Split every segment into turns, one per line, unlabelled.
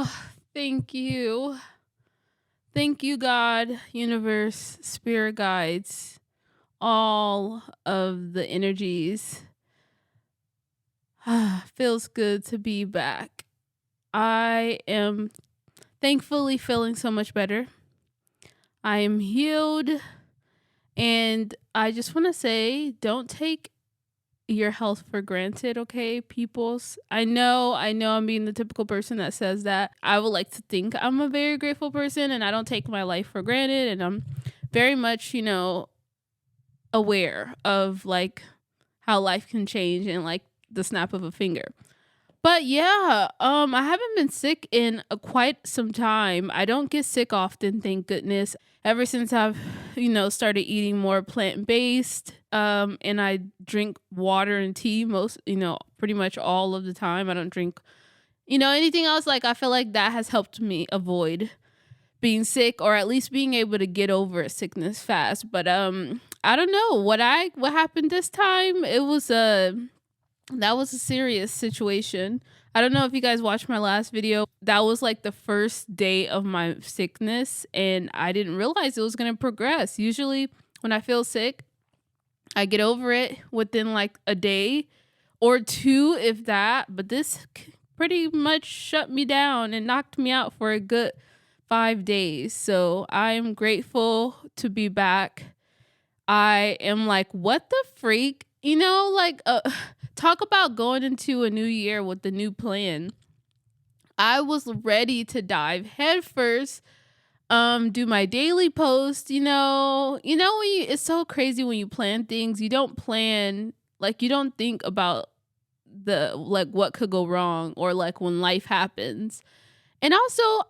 Oh, thank you. Thank you, God, universe, spirit guides, all of the energies. Feels good to be back. I am thankfully feeling so much better. I am healed. And I just want to say, don't take your health for granted, okay, peoples? I know I'm being the typical person that says that. I would like to think I'm a very grateful person and I don't take my life for granted, and I'm very much, aware of like how life can change in like the snap of a finger. But yeah, I haven't been sick in quite some time. I don't get sick often, thank goodness. Ever since I've, started eating more plant-based, and I drink water and tea pretty much all of the time. I don't drink, anything else. Like, I feel like that has helped me avoid being sick, or at least being able to get over a sickness fast. But I don't know what happened this time. That was a serious situation. I don't know if you guys watched my last video. That was like the first day of my sickness, and I didn't realize it was going to progress. Usually when I feel sick, I get over it within like a day or two, if that. But this pretty much shut me down and knocked me out for a good 5 days. So I'm grateful to be back. I am like, what the freak? Talk about going into a new year with the new plan. I was ready to dive headfirst, do my daily post. It's so crazy when you plan things. You don't plan, like, you don't think about the like what could go wrong, or like when life happens. And also,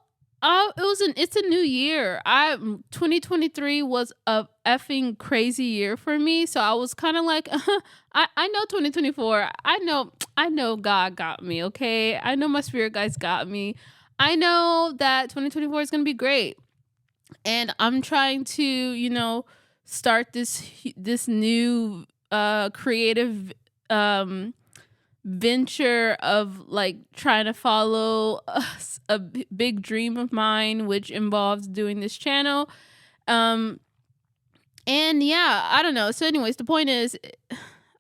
it's a new year. 2023 was a effing crazy year for me. So I was kind of like, I know 2024. I know God got me. Okay, I know my spirit guides got me. I know that 2024 is gonna be great, and I'm trying to, start this new creative venture of like trying to follow a big dream of mine, which involves doing this channel. And yeah, I don't know. So anyways, the point is,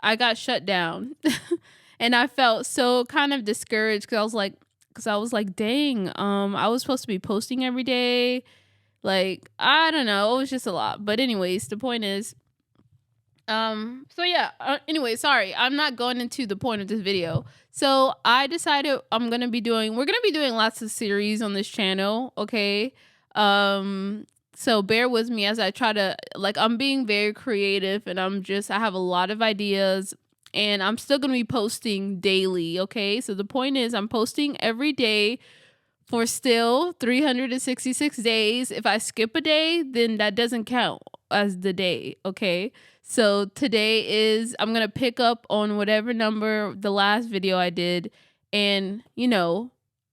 I got shut down and I felt so kind of discouraged because I was like, dang, I was supposed to be posting every day. Like, I don't know. It was just a lot. But anyways, the point is, so yeah, anyway, sorry, I'm not going into the point of this video. So I decided we're gonna be doing lots of series on this channel, okay? So bear with me as I try to, like, I'm being very creative, and I have a lot of ideas, and I'm still gonna be posting daily, okay? So the point is, I'm posting every day for still 366 days. If I skip a day, then that doesn't count as the day, okay? So today I'm going to pick up on whatever number the last video I did. And,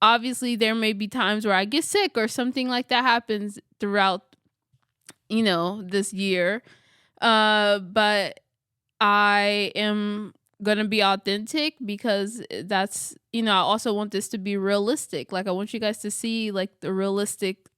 obviously there may be times where I get sick or something like that happens throughout, this year. But I am going to be authentic because that's, I also want this to be realistic. Like, I want you guys to see like the realistic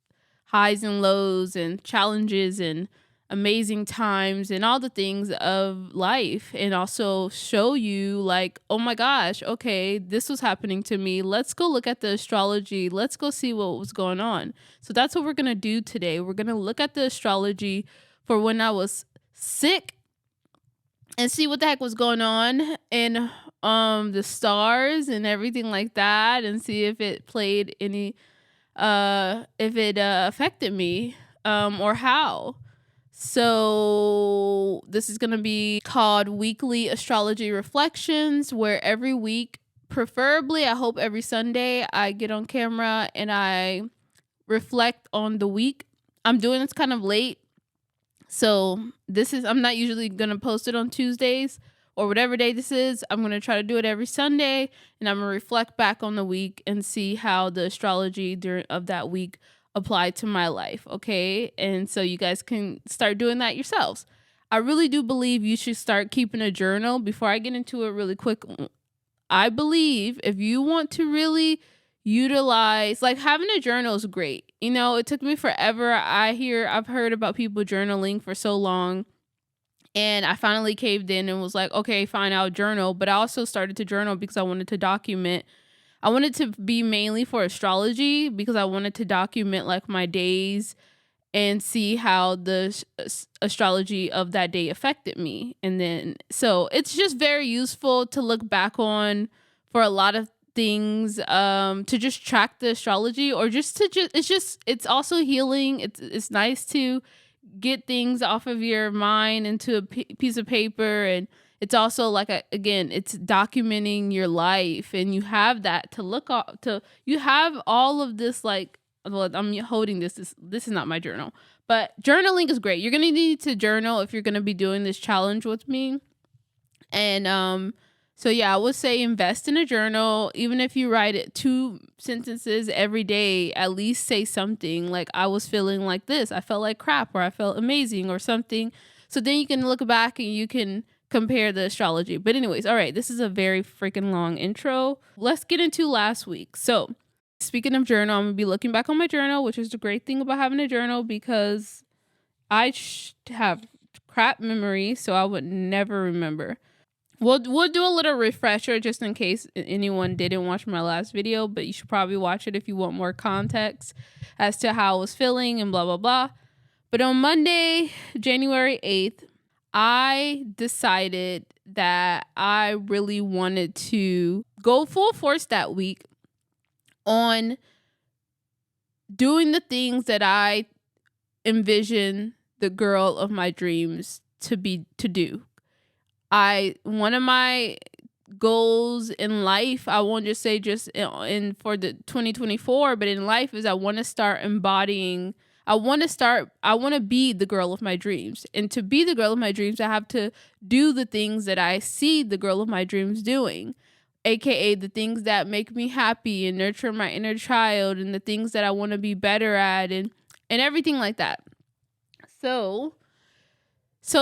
highs and lows and challenges and amazing times and all the things of life, and also show you like, oh my gosh, okay, this was happening to me. Let's go look at the astrology. Let's go see what was going on. So that's what we're going to do today. We're going to look at the astrology for when I was sick and see what the heck was going on in the stars and everything like that, and see if it played any if it affected me, or how. So this is going to be called Weekly Astrology Reflections, where every week, preferably, I hope every Sunday, I get on camera and I reflect on the week. I'm doing this kind of late. So I'm not usually going to post it on Tuesdays or whatever day this is. I'm going to try to do it every Sunday, and I'm going to reflect back on the week and see how the astrology of that week applied to my life, okay? And so you guys can start doing that yourselves. I really do believe you should start keeping a journal. Before I get into it really quick, I believe if you want to really, utilize, like, having a journal is great. You know, it took me forever. I've heard about people journaling for so long, and I finally caved in and was like, okay, fine, I'll journal. But I also started to journal because I wanted to document. I wanted to be mainly for astrology because I wanted to document like my days and see how the astrology of that day affected me. And then, so it's just very useful to look back on for a lot of things, to just track the astrology, or just to it's also healing. It's nice to get things off of your mind into a piece of paper. And it's also like, again, it's documenting your life, and you have that to look up to. You have all of this, like, well, I'm holding this is not my journal, but journaling is great. You're gonna need to journal if you're gonna be doing this challenge with me. And so yeah, I would say invest in a journal. Even if you write it 2 sentences every day, at least say something like, I was feeling like this, I felt like crap, or I felt amazing, or something. So then you can look back and you can compare the astrology. But anyways, all right, this is a very freaking long intro. Let's get into last week. So speaking of journal, I'm gonna be looking back on my journal, which is the great thing about having a journal, because I have crap memory, so I would never remember. We'll do a little refresher just in case anyone didn't watch my last video, but you should probably watch it if you want more context as to how I was feeling and blah blah blah. But on Monday, January 8th, I decided that I really wanted to go full force that week on doing the things that I envision the girl of my dreams to do. One of my goals in life, I won't just say just in for the 2024, but in life, is I want to start embodying. I want to be the girl of my dreams. And to be the girl of my dreams, I have to do the things that I see the girl of my dreams doing, aka the things that make me happy and nurture my inner child, and the things that I want to be better at, and everything like that. So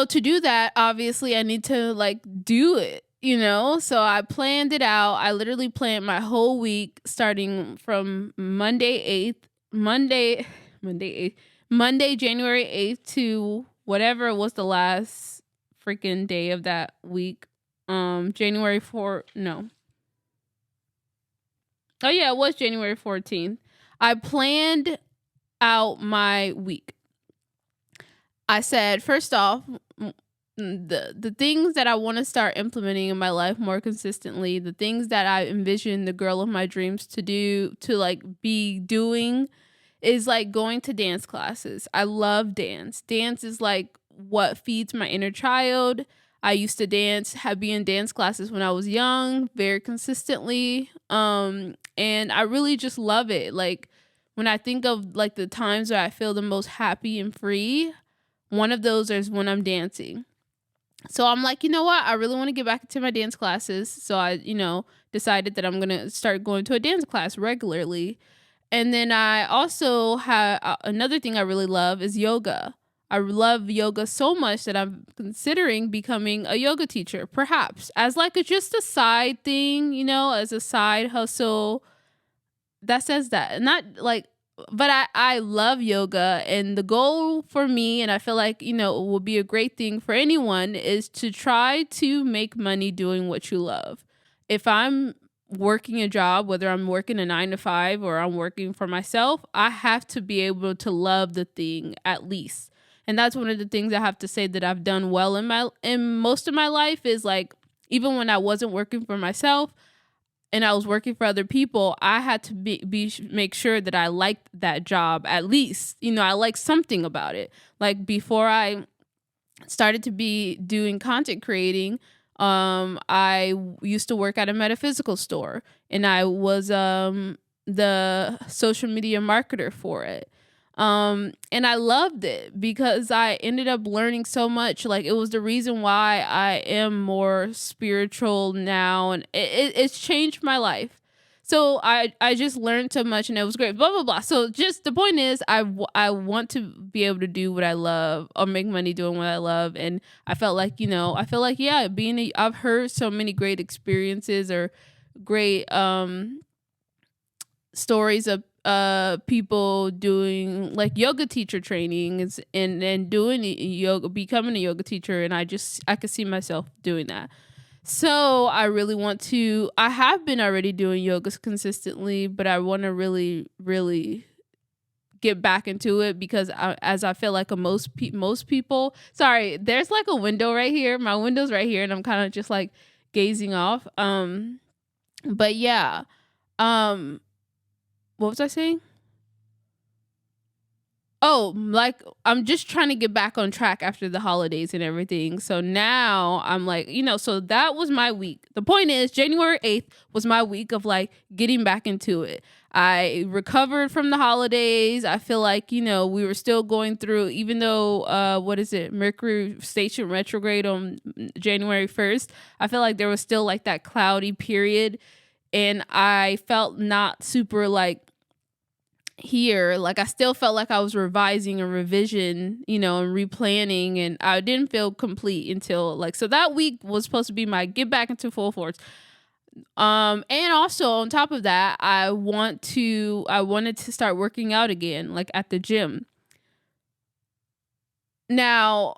to do that, obviously I need to like do it, you know? So I planned it out. I literally planned my whole week starting from Monday, January 8th to whatever was the last freaking day of that week. January 4th. No. Oh yeah, it was January 14th. I planned out my week. I said, first off, the things that I want to start implementing in my life more consistently, the things that I envision the girl of my dreams to do, to like be doing, is like going to dance classes. I love dance. Dance is like what feeds my inner child. I used to be in dance classes when I was young, very consistently. And I really just love it. Like, when I think of like the times where I feel the most happy and free, one of those is when I'm dancing. So I'm like, you know what? I really want to get back into my dance classes. So I, decided that I'm going to start going to a dance class regularly. And then I also have another thing I really love is yoga. I love yoga so much that I'm considering becoming a yoga teacher, perhaps as like just a side thing, as a side hustle. That says that. Not like, but I love yoga, and the goal for me, and I feel like, it will be a great thing for anyone, is to try to make money doing what you love. If I'm working a job, whether I'm working a 9 to 5 or I'm working for myself, I have to be able to love the thing at least. And that's one of the things I have to say that I've done well in most of my life, is like, even when I wasn't working for myself and I was working for other people, I had to make sure that I liked that job at least. I liked something about it. Like, before I started to be doing content creating, I used to work at a metaphysical store, and I was the social media marketer for it. And I loved it because I ended up learning so much. Like, it was the reason why I am more spiritual now, and it's changed my life. So I just learned so much, and it was great, blah, blah, blah. So just the point is, I want to be able to do what I love, or make money doing what I love. And I felt like, yeah, I've heard so many great experiences, or great, stories of people doing like yoga teacher trainings and doing yoga, becoming a yoga teacher, and I could see myself doing that. So I really want to. I have been already doing yogas consistently, but I want to really, really get back into it because as I feel like most people. Sorry, there's like a window right here. My window's right here, and I'm kind of just like gazing off. But yeah. What was I saying? Oh, like I'm just trying to get back on track after the holidays and everything. So now I'm like, so that was my week. The point is, January 8th was my week of like getting back into it. I recovered from the holidays. I feel like, we were still going through, even though, Mercury station retrograde on January 1st. I feel like there was still like that cloudy period. And I felt not super like here, like I still felt like I was revising a revision, and replanning, and I didn't feel complete until like, so that week was supposed to be my get back into full force. And also on top of that, I wanted to start working out again, like at the gym. Now,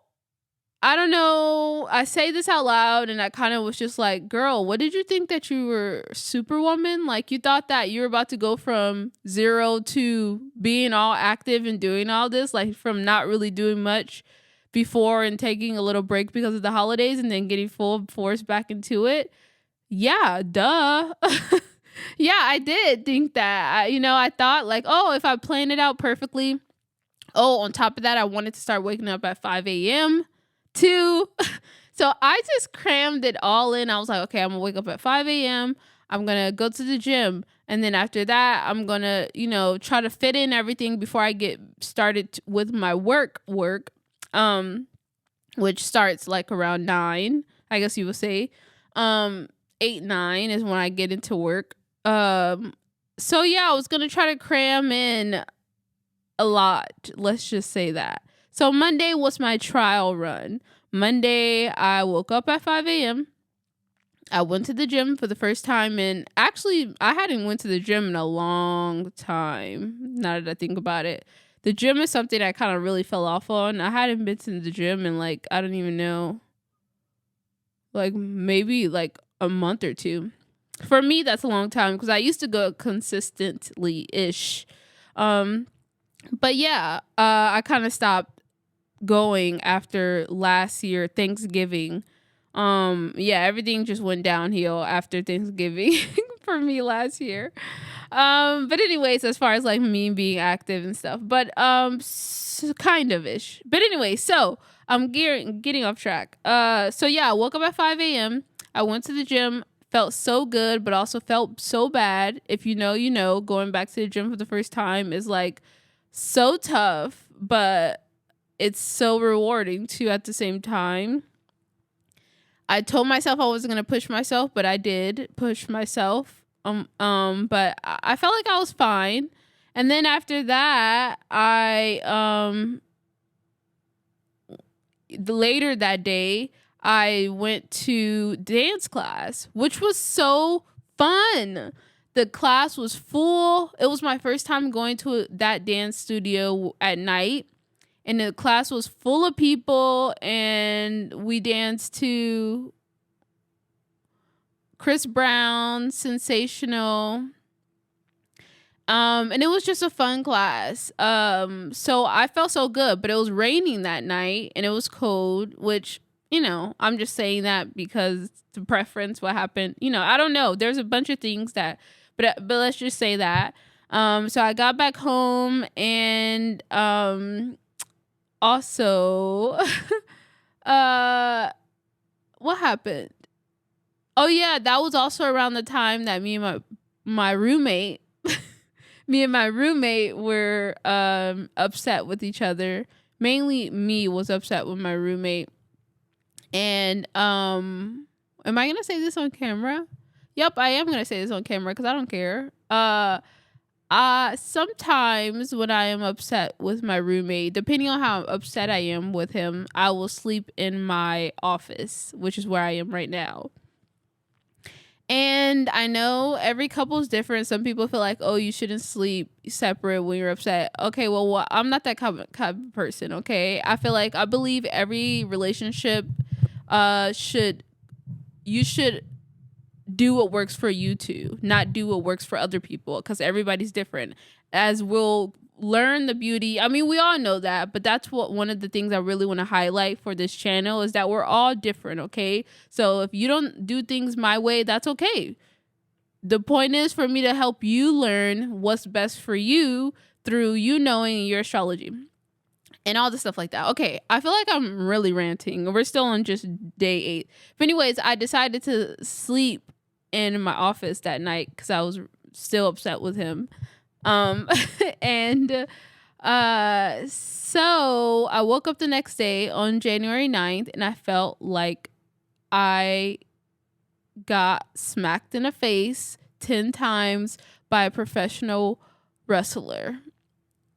I don't know. I say this out loud and I kind of was just like, girl, what did you think that you were Superwoman? Like you thought that you were about to go from 0 to being all active and doing all this, like from not really doing much before and taking a little break because of the holidays and then getting full force back into it. Yeah, duh. Yeah, I did think that. I thought like, oh, if I plan it out perfectly. Oh, on top of that, I wanted to start waking up at 5 a.m. too. So I just crammed it all in. I was like, okay, I'm gonna wake up at 5 a.m. I'm gonna go to the gym. And then after that, I'm gonna, try to fit in everything before I get started with my work, which starts like around 9, I guess you would say. 8, 9 is when I get into work. So yeah, I was gonna try to cram in a lot. Let's just say that. So Monday was my trial run. Monday, I woke up at 5 a.m. I went to the gym for the first time, and actually, I hadn't went to the gym in a long time, now that I think about it. The gym is something I kind of really fell off on. I hadn't been to the gym in like, I don't even know, like maybe like a month or two. For me, that's a long time because I used to go consistently-ish. But yeah, I kind of stopped going after last year, Thanksgiving. Yeah, everything just went downhill after Thanksgiving for me last year. But anyways, as far as like me being active and stuff, but kind of ish. But anyway, so I'm getting off track. So yeah, I woke up at 5 a.m. I went to the gym, felt so good, but also felt so bad. If you know, going back to the gym for the first time is like so tough, but it's so rewarding too at the same time. I told myself I wasn't gonna push myself, but I did push myself. But I felt like I was fine. And then after that, later that day, I went to dance class, which was so fun. The class was full. It was my first time going to that dance studio at night. And the class was full of people, and we danced to Chris Brown, Sensational. And it was just a fun class. So I felt so good, but it was raining that night and it was cold, which, I'm just saying that because the preference, what happened, I don't know. There's a bunch of things that, but let's just say that. So I got back home and, also, what happened? Oh yeah, that was also around the time that me and my roommate were upset with each other. Mainly me was upset with my roommate. And am I gonna say this on camera? Yep, I am gonna say this on camera because I don't care. Sometimes when I am upset with my roommate, depending on how upset I am with him, I will sleep in my office, which is where I am right now. And I know every couple is different. Some people feel like, oh, you shouldn't sleep separate when you're upset. Okay, well, I'm not that kind of person, okay? I feel like I believe every relationship you should do what works for you two, not do what works for other people, because everybody's different. As we'll learn the beauty, I mean, we all know that, but that's what one of the things I really want to highlight for this channel is that we're all different, okay? So if you don't do things my way, that's okay. The point is for me to help you learn what's best for you through you knowing your astrology and all the stuff like that. Okay, I feel like I'm really ranting. We're still on just day 8. But anyways, I decided to sleep in my office that night because I was still upset with him. And so I woke up the next day on January 9th and I felt like I got smacked in the face 10 times by a professional wrestler.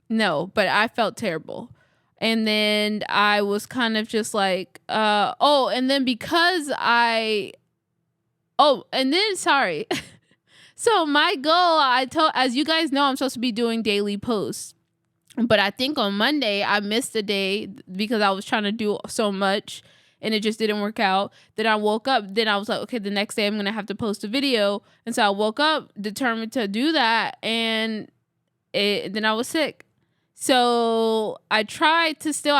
No, but I felt terrible. And then I was kind of just like, and then sorry. So my goal, as you guys know, I'm supposed to be doing daily posts. But I think on Monday, I missed a day because I was trying to do so much and it just didn't work out. Then I woke up, then I was like, okay, the next day I'm going to have to post a video. And so I woke up determined to do that. And then I was sick. So I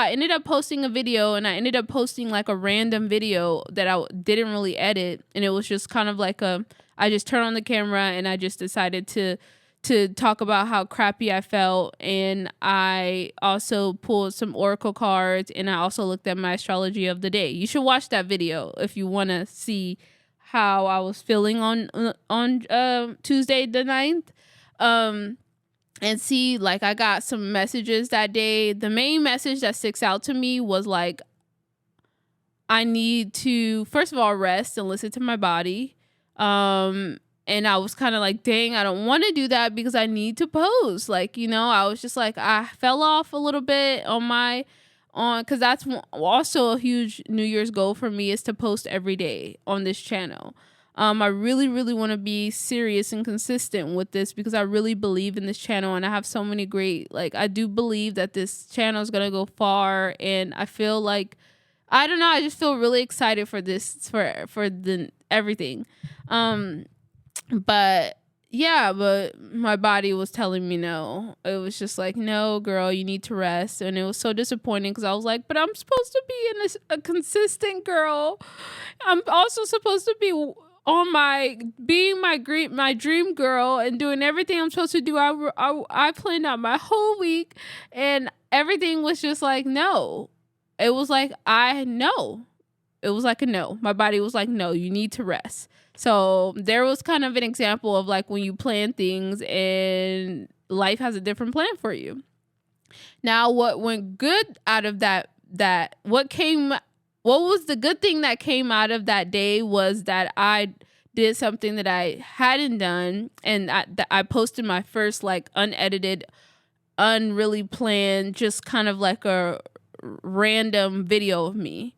ended up posting a video and I ended up posting like a random video that I didn't really edit. And it was just kind of like I just turned on the camera and I just decided to talk about how crappy I felt. And I also pulled some oracle cards and I also looked at my astrology of the day. You should watch that video if you want to see how I was feeling on Tuesday the 9th. And see, like, I got some messages that day. The main message that sticks out to me was like, I need to, first of all, rest and listen to my body. And I was kind of like, dang, I don't want to do that because I need to post. Like, I was just like, I fell off a little bit because that's also a huge New Year's goal for me is to post every day on this channel. I really, really want to be serious and consistent with this because I really believe in this channel and I have so many I do believe that this channel is going to go far and I feel like, I don't know, I just feel really excited for this, for the everything. But my body was telling me no. It was just like, no, girl, you need to rest. And it was so disappointing because I was like, but I'm supposed to be a consistent girl. I'm also supposed to be on being my dream girl and doing everything I'm supposed to do. I planned out my whole week and everything was just like, no. It was like, it was like a no. My body was like, no, you need to rest. So there was kind of an example of like when you plan things and life has a different plan for you. Now, what went good out of what was the good thing that came out of that day was that I did something that I hadn't done. And I posted my first like unedited, unreally planned, just kind of like a random video of me.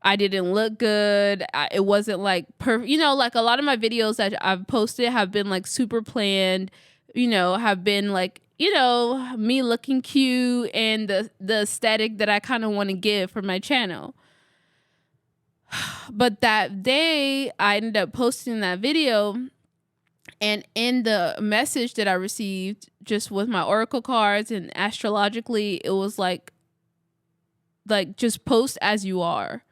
I didn't look good. It wasn't like perfect. Like a lot of my videos that I've posted have been like super planned, have been like, me looking cute and the aesthetic that I kind of want to give for my channel. But that day I ended up posting that video and in the message that I received just with my oracle cards and astrologically, it was like just post as you are.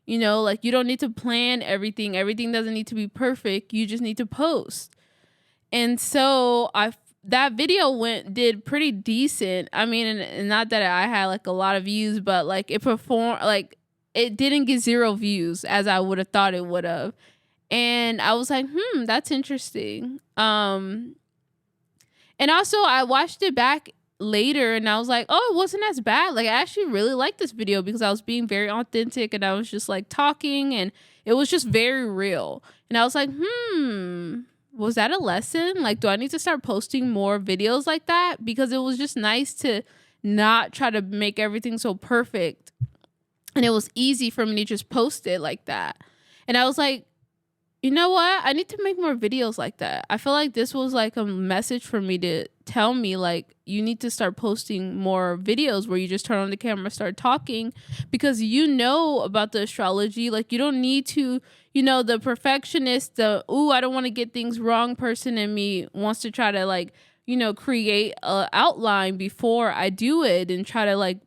Like you don't need to plan everything. Everything doesn't need to be perfect. You just need to post. And so that video did pretty decent. I mean, and not that I had like a lot of views, but like it performed, like it didn't get 0 views as I would have thought it would have. And I was like, that's interesting. And also I watched it back later and I was like, oh, it wasn't as bad. Like I actually really liked this video because I was being very authentic and I was just like talking and it was just very real. And I was like, was that a lesson? Like, do I need to start posting more videos like that? Because it was just nice to not try to make everything so perfect. And it was easy for me to just post it like that. And I was like, you know what? I need to make more videos like that. I feel like this was like a message for me to tell me, like, you need to start posting more videos where you just turn on the camera, start talking, because you know about the astrology. Like, you don't need to, the perfectionist, I don't want to get things wrong person in me wants to try to, like, create a outline before I do it and try to, like,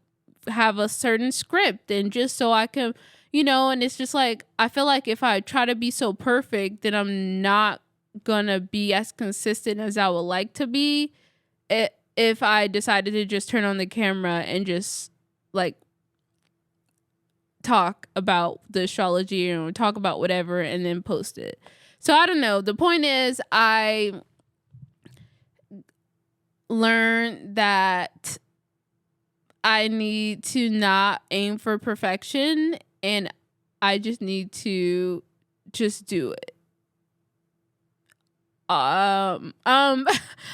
have a certain script, and just so I can, and it's just like, I feel like if I try to be so perfect, then I'm not gonna be as consistent as I would like to be, if I decided to just turn on the camera and just, like, talk about the astrology or talk about whatever and then post it. So I don't know. The point is, I learned that I need to not aim for perfection, and I just need to just do it. I'm trying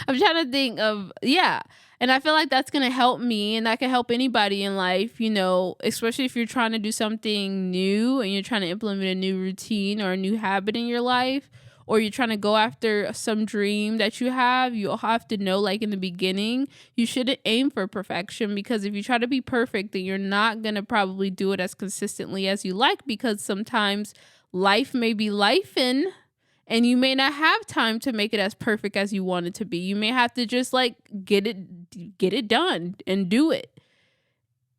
to think of, and I feel like that's going to help me, and that can help anybody in life, especially if you're trying to do something new and you're trying to implement a new routine or a new habit in your life, or you're trying to go after some dream that you have. You'll have to know, like, in the beginning, you shouldn't aim for perfection, because if you try to be perfect, then you're not going to probably do it as consistently as you like, because sometimes life may be lifing, and you may not have time to make it as perfect as you want it to be. You may have to just, like, get it done and do it.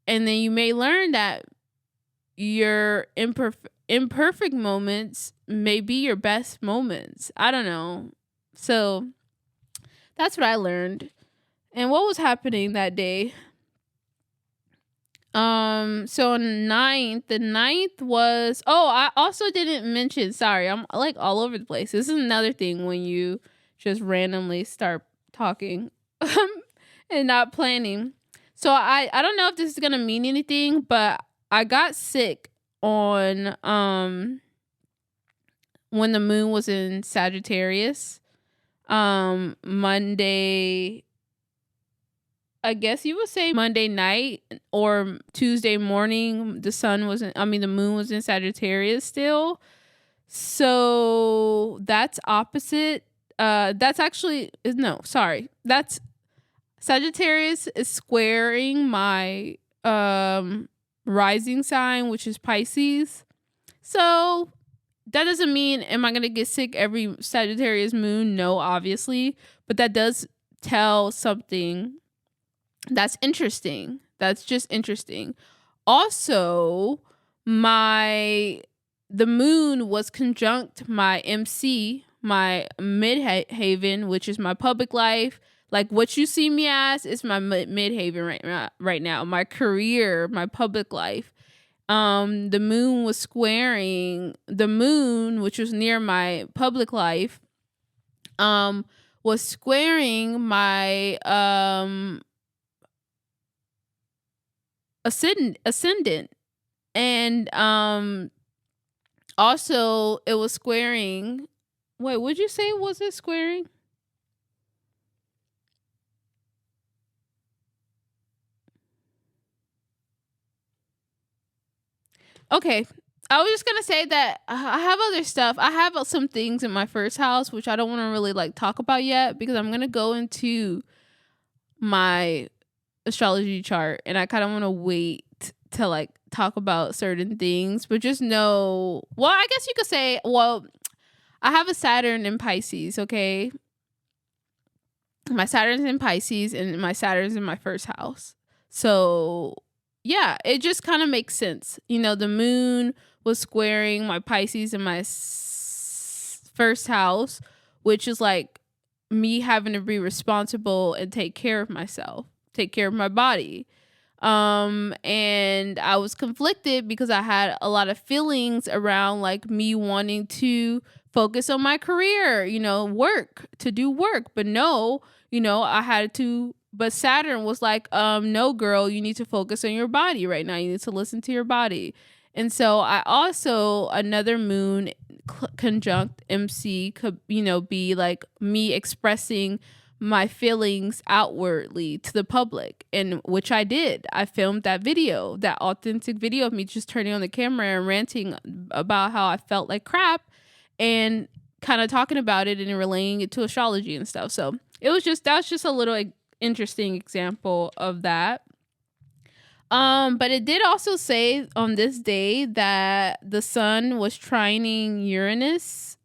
And then you may learn that your imperfect moments may be your best moments. I don't know. So that's what I learned. And what was happening that day? So the ninth was, I also didn't mention, sorry, I'm like all over the place. This is another thing when you just randomly start talking and not planning. So I don't know if this is gonna mean anything, but I got sick on when the moon was in Sagittarius. Monday, I guess you would say Monday night or Tuesday morning, the moon was in Sagittarius still. So that's opposite. That's Sagittarius is squaring my rising sign, which is Pisces. So that doesn't mean, am I going to get sick every Sagittarius moon? No, obviously. But that does tell something that's interesting. That's just interesting. Also, the moon was conjunct my MC, my midhaven, which is my public life. Like, what you see me as is my midhaven right now. My career, my public life. The moon was squaring the moon, which was near my public life. Was squaring my ascendant, and also it was squaring. Wait, would you say, was it squaring? Okay, I was just gonna say that I have other stuff. I have some things in my first house which I don't want to really, like, talk about yet, because I'm gonna go into my astrology chart, and I kind of want to wait to, like, talk about certain things. But just know, well, I guess you could say, well, I have a Saturn in Pisces. Okay, my Saturn's in Pisces, and my Saturn's in my first house. So yeah, it just kind of makes sense. The moon was squaring my Pisces in my first house, which is like me having to be responsible and take care of myself, take care of my body. And I was conflicted because I had a lot of feelings around, like, me wanting to focus on my career, to do work. But no, I had to, but Saturn was like, no, girl, you need to focus on your body right now. You need to listen to your body. And so I also, another moon conjunct MC could, be like me expressing my feelings outwardly to the public, and which I did. I filmed that video, that authentic video of me just turning on the camera and ranting about how I felt like crap. and kind of talking about it and relating it to astrology and stuff. So that's just a little interesting example of that. But it did also say on this day that the sun was trining Uranus.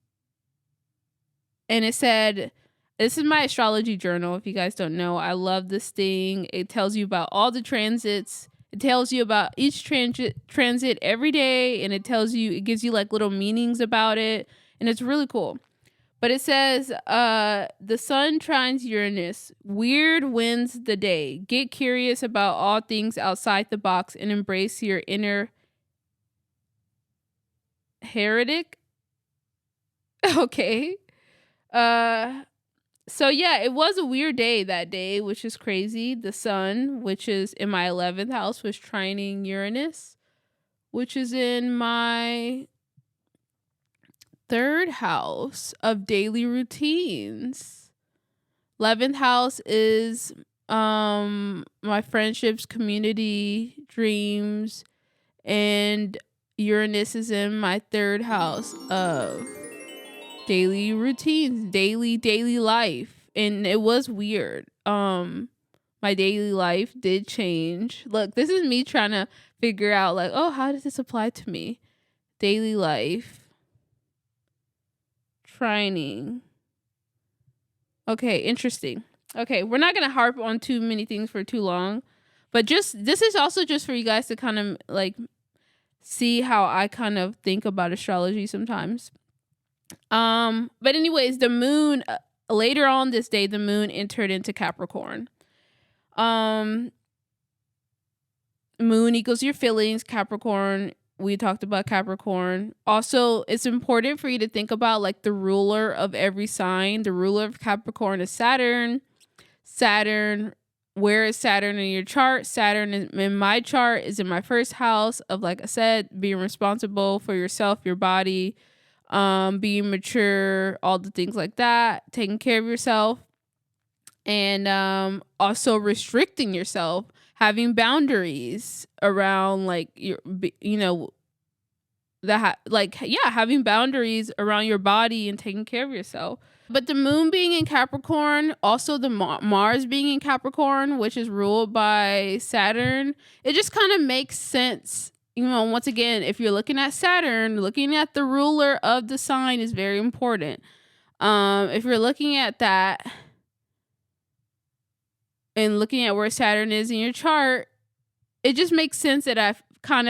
And it said, this is my astrology journal. If you guys don't know, I love this thing. It tells you about all the transits. It tells you about each transit every day. And it gives you like little meanings about it. And it's really cool. But it says, the sun trines Uranus. Weird wins the day. Get curious about all things outside the box and embrace your inner heretic. Okay. So yeah, it was a weird day that day, which is crazy. The sun, which is in my 11th house, was trining Uranus, which is in my 3rd house of daily routines. 11th house is my friendships, community, dreams, and Uranus is in my 3rd house of daily routines, daily life. And it was weird. My daily life did change. Look, this is me trying to figure out like, oh, how does this apply to me? Daily life. Trining. Okay, interesting. Okay, we're not gonna harp on too many things for too long, but this is also just for you guys to kind of like see how I kind of think about astrology sometimes. But anyways, the moon later on this day, the moon entered into Capricorn. Moon equals your feelings. Capricorn, we talked about Capricorn. Also, it's important for you to think about like the ruler of every sign. The ruler of Capricorn is Saturn. Where is Saturn in your chart? Saturn in my chart is in my 1st house of, like I said, being responsible for yourself, your body, being mature, all the things like that, taking care of yourself, and also restricting yourself, having boundaries around like having boundaries around your body and taking care of yourself. But the moon being in Capricorn, also the Mars being in Capricorn, which is ruled by Saturn, it just kind of makes sense. Once again, if you're looking at Saturn, looking at the ruler of the sign is very important. If you're looking at that and looking at where Saturn is in your chart, it just makes sense that I've kind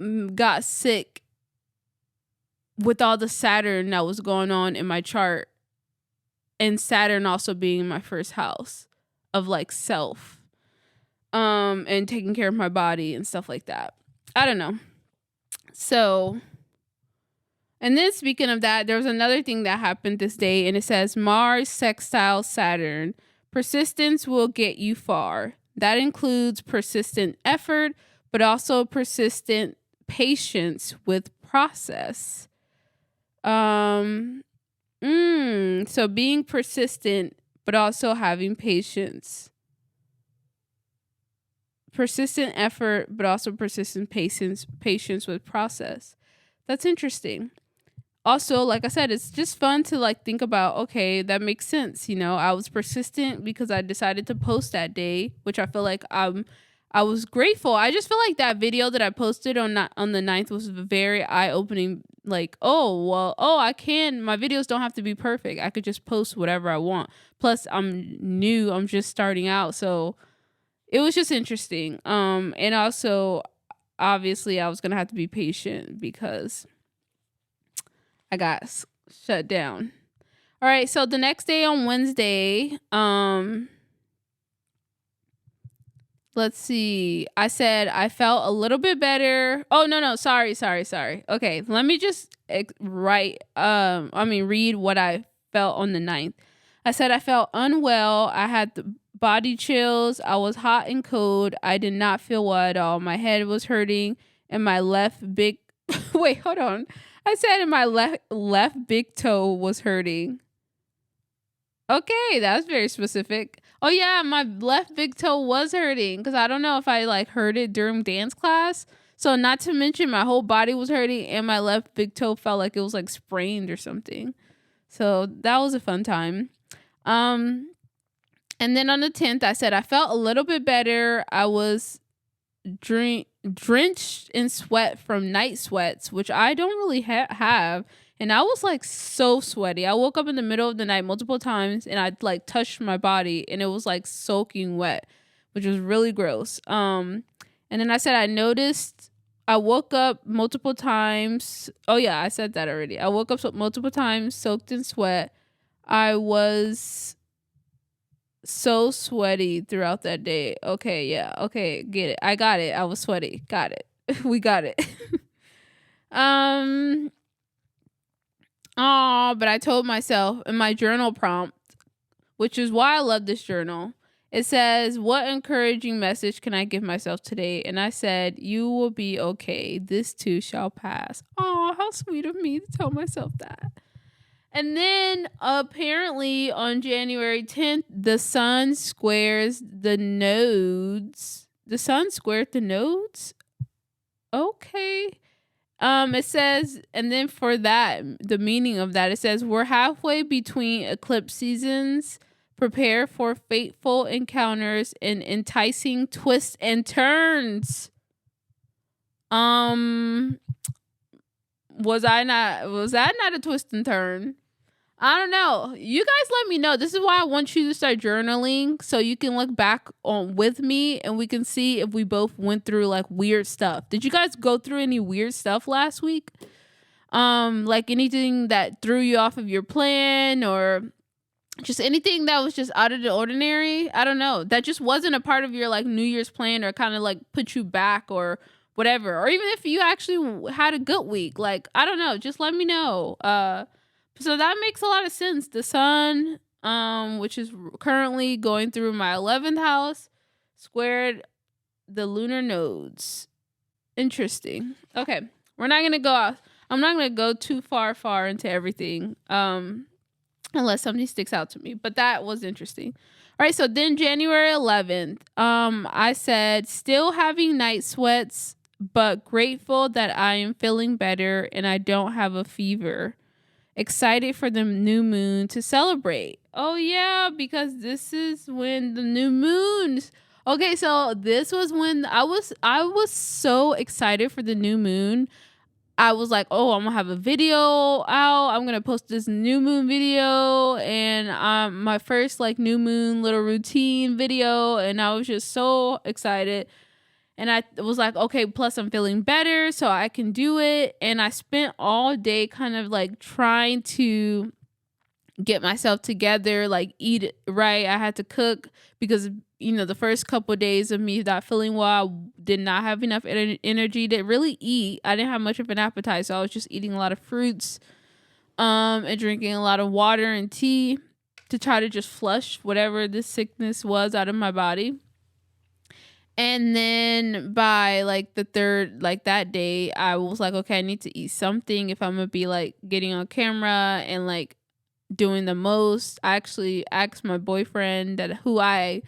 of got sick with all the Saturn that was going on in my chart, and Saturn also being in my 1st house of like self, and taking care of my body and stuff like that. I don't know. So, and then speaking of that, there was another thing that happened this day, and it says Mars sextile Saturn. Persistence will get you far. That includes persistent effort, but also persistent patience with process. So being persistent, but also having patience. Persistent effort, but also persistent patience with process. That's interesting. Also, like I said, it's just fun to like think about, okay, that makes sense. I was persistent because I decided to post that day, which I feel like I was grateful. I just feel like that video that I posted on the 9th was very eye-opening. Like, my videos don't have to be perfect. I could just post whatever I want. Plus, I'm new. I'm just starting out. So it was just interesting. And also, obviously, I was going to have to be patient because I got shut down. All right. So the next day on Wednesday, let's see. I said I felt a little bit better. Oh, no. Sorry. Okay. Let me just read what I felt on the 9th. I said I felt unwell. I had the body chills. I was hot and cold. I did not feel well at all. My head was hurting and my left big... Wait, hold on. I said and my left big toe was hurting. Okay, that's very specific. Oh yeah, my left big toe was hurting because I don't know if I like heard it during dance class. So not to mention my whole body was hurting and my left big toe felt like it was like sprained or something. So that was a fun time. And then on the 10th, I said I felt a little bit better. I was drenched in sweat from night sweats, which I don't really have. And I was like so sweaty. I woke up in the middle of the night multiple times and I like touched my body and it was like soaking wet, which was really gross. And then I said I woke up multiple times. Oh yeah, I said that already. I woke up multiple times soaked in sweat. I was so sweaty throughout that day. Okay, yeah. Okay, get it. I got it. I was sweaty. Got it. We got it. But I told myself in my journal prompt, which is why I love this journal. It says, what encouraging message can I give myself today? And I said, you will be okay. This too shall pass. Oh, how sweet of me to tell myself that. And then apparently on January 10th, the sun squares the nodes. The sun squared the nodes? Okay. It says, and then for that, the meaning of that, it says, we're halfway between eclipse seasons. Prepare for fateful encounters and enticing twists and turns. Was that not a twist and turn? I don't know. You guys let me know. This is why I want you to start journaling so you can look back on with me and we can see if we both went through like weird stuff. Did you guys go through any weird stuff last week? Like anything that threw you off of your plan or just anything that was just out of the ordinary? I don't know. That just wasn't a part of your like New Year's plan or kind of like put you back or whatever. Or even if you actually had a good week, like, I don't know, just let me know. So that makes a lot of sense. The sun, which is currently going through my 11th house, squared the lunar nodes. Interesting. Okay. I'm not going to go too far into everything. Unless something sticks out to me. But that was interesting. All right. So then January 11th, I said, still having night sweats, but grateful that I am feeling better and I don't have a fever. Excited for the new moon to celebrate. Oh yeah, because this is when the new moons. Okay, so this was when I was so excited for the new moon. I was like, oh, I'm gonna have a video out. I'm gonna post this new moon video and my first like new moon little routine video, and I was just so excited. And I was like, okay, plus I'm feeling better, so I can do it. And I spent all day kind of like trying to get myself together, like eat it right. I had to cook because, the first couple of days of me not feeling well, I did not have enough energy to really eat. I didn't have much of an appetite, so I was just eating a lot of fruits and drinking a lot of water and tea to try to just flush whatever this sickness was out of my body. And then by like the third, like that day, I was like, okay, I need to eat something if I'm gonna be like getting on camera and like doing the most. I actually asked my boyfriend who I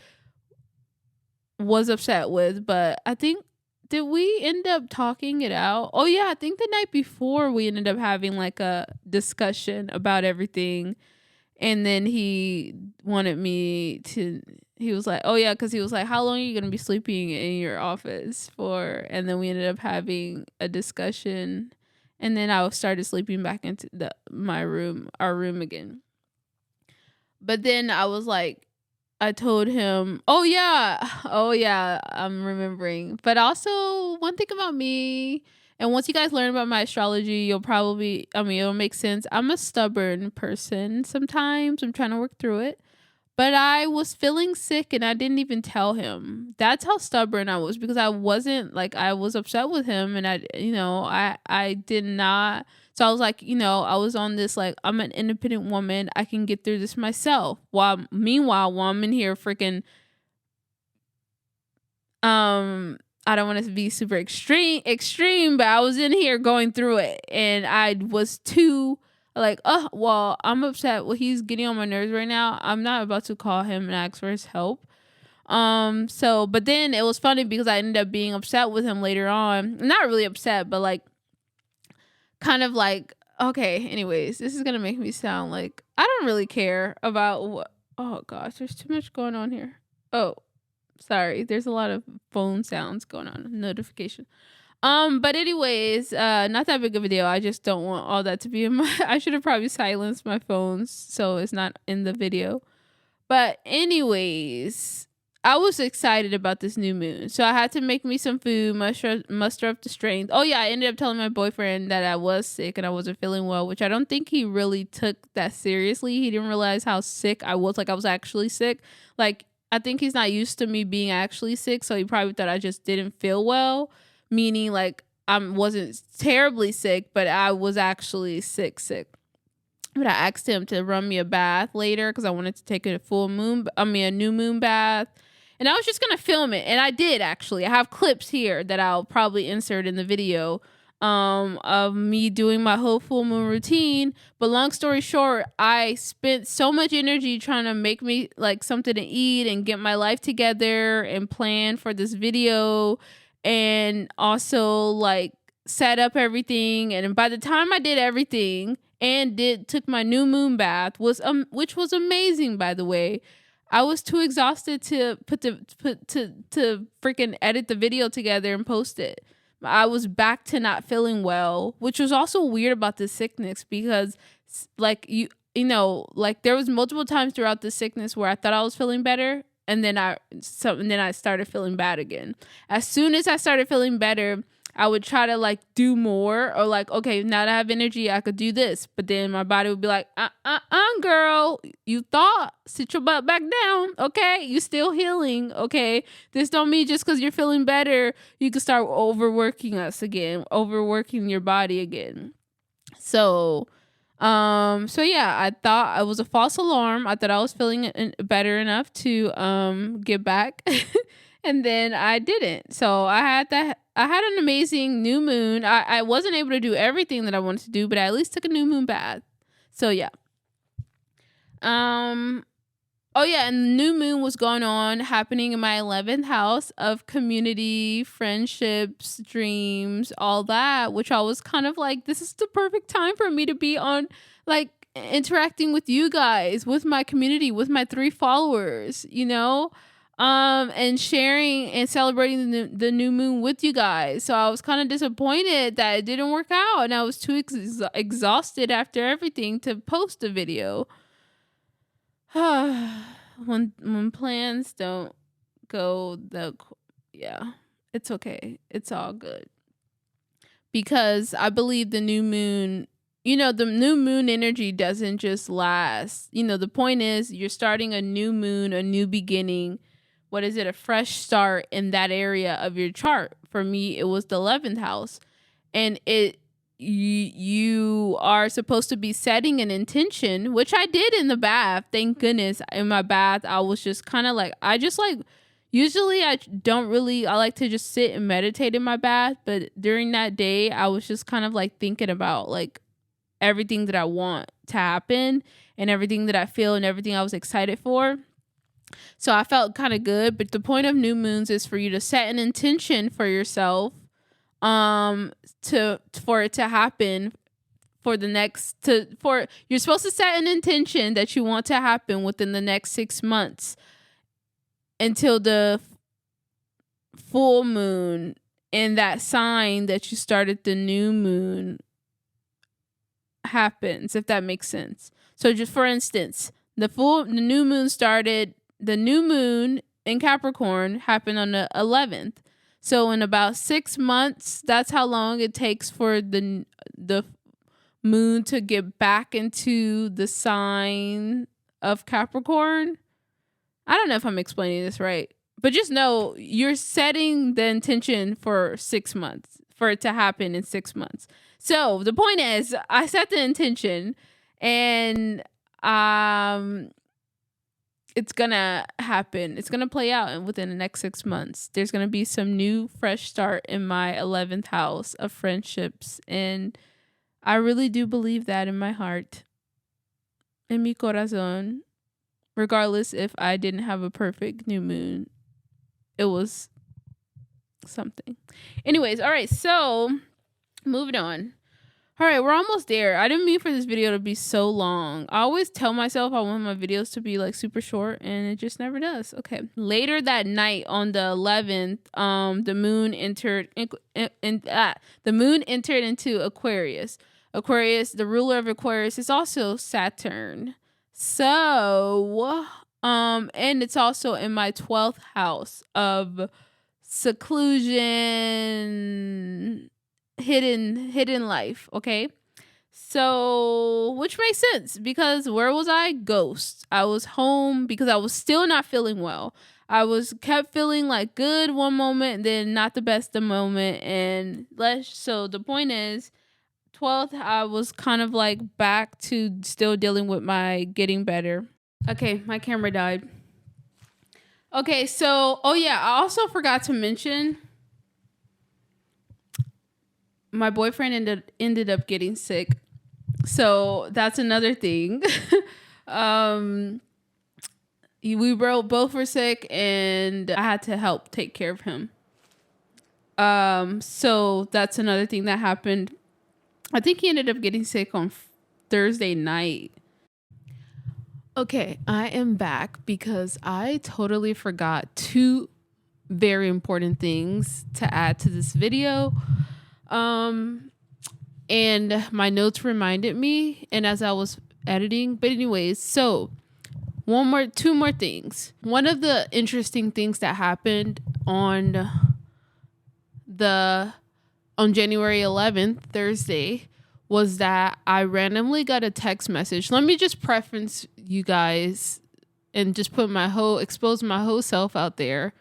was upset with, but I think, did we end up talking it out? Oh yeah, I think the night before we ended up having like a discussion about everything. And then he wanted me to, he was like, oh yeah, because he was like, how long are you going to be sleeping in your office for? And then we ended up having a discussion. And then I started sleeping back into our room again. But then I was like, I told him, oh yeah, I'm remembering. But also one thing about me, and once you guys learn about my astrology, it'll make sense. I'm a stubborn person sometimes. I'm trying to work through it. But I was feeling sick and I didn't even tell him. That's how stubborn I was, because I wasn't like, I was upset with him and I did not. So I was like, I was on this, like, I'm an independent woman. I can get through this myself. Meanwhile, while I'm in here freaking, I don't want to be super extreme, but I was in here going through it and I was too like, oh, well, I'm upset. Well, he's getting on my nerves right now. I'm not about to call him and ask for his help. So, but then it was funny because I ended up being upset with him later on. Not really upset, but like, kind of like, okay, anyways, this is gonna make me sound like I don't really care about what. Oh gosh, there's too much going on here. Oh, sorry, there's a lot of phone sounds going on, notification. But anyways, not that big of a deal. I just don't want all that to be in my I should have probably silenced my phones so it's not in the video. But anyways, I was excited about this new moon. So I had to make me some food, muster up the strength. Oh yeah, I ended up telling my boyfriend that I was sick and I wasn't feeling well, which I don't think he really took that seriously. He didn't realize how sick I was. Like, I was actually sick. Like, I think he's not used to me being actually sick, so he probably thought I just didn't feel well, meaning like I wasn't terribly sick, but I was actually sick. But I asked him to run me a bath later because I wanted to take a new moon bath. And I was just going to film it. And I did, actually. I have clips here that I'll probably insert in the video of me doing my whole full moon routine. But long story short, I spent so much energy trying to make me like something to eat and get my life together and plan for this video. And also like set up everything. And by the time I did everything and took my new moon bath, which was amazing, by the way, I was too exhausted to to freaking edit the video together and post it. I was back to not feeling well, which was also weird about this sickness because like you know, like there was multiple times throughout the sickness where I thought I was feeling better and then I started feeling bad again. As soon as I started feeling better, I would try to like do more or like, okay, now that I have energy, I could do this. But then my body would be like, girl, you thought, sit your butt back down. Okay. You still healing. Okay. This don't mean just because you're feeling better, you can start overworking your body again. So yeah, I thought it was a false alarm. I thought I was feeling better enough to get back. And then I didn't. So I had an amazing new moon. I wasn't able to do everything that I wanted to do, but I at least took a new moon bath. So yeah. Oh yeah, and the new moon was happening in my 11th house of community, friendships, dreams, all that, which I was kind of like, this is the perfect time for me to be on, like, interacting with you guys, with my community, with my 3 followers, you know? And sharing and celebrating the new moon with you guys. So I was kind of disappointed that it didn't work out, and I was too exhausted after everything to post a video. when plans don't go yeah, it's okay. It's all good. Because I believe the new moon, the new moon energy doesn't just last. The point is you're starting a new moon, a new beginning. What is it? A fresh start in that area of your chart. For me, it was the 11th house. And you are supposed to be setting an intention, which I did in the bath. Thank goodness. In my bath, I was just kind of like, usually I like to just sit and meditate in my bath. But during that day, I was just kind of like thinking about like everything that I want to happen and everything that I feel and everything I was excited for. So I felt kind of good, but the point of new moons is for you to set an intention for yourself, for it to happen you're supposed to set an intention that you want to happen within the next 6 months until the full moon in that sign that you started the new moon happens, if that makes sense. So just for instance, the new moon in Capricorn happened on the 11th. So in about 6 months, that's how long it takes for the moon to get back into the sign of Capricorn. I don't know if I'm explaining this right, but just know you're setting the intention for 6 months, for it to happen in 6 months. So the point is, I set the intention, and it's gonna happen. It's gonna play out within the next 6 months. There's gonna be some new fresh start in my 11th house of friendships, and I really do believe that in my heart, in mi corazón, regardless if I didn't have a perfect new moon it was something. Anyways, all right, so moving on. All right, we're almost there. I didn't mean for this video to be so long. I always tell myself I want my videos to be like super short, and it just never does. Okay. Later that night on the 11th, the moon entered into Aquarius. Aquarius, the ruler of Aquarius, is also Saturn. So, and it's also in my 12th house of seclusion, hidden life. Okay, so which makes sense because where was I? Ghost. I was home because I was still not feeling well. I kept feeling like good one moment, then not the best the moment, and so the point is 12th, I was kind of like back to still dealing with my getting better. Okay, my camera died. Okay, so oh yeah, I also forgot to mention my boyfriend ended up getting sick. So that's another thing. We both were sick and I had to help take care of him. So that's another thing that happened. I think he ended up getting sick on Thursday night. Okay, I am back because I totally forgot two very important things to add to this video. And my notes reminded me, and as I was editing, but anyways, so two more things. One of the interesting things that happened on January 11th, Thursday, was that I randomly got a text message. Let me just preference you guys and just expose my whole self out there,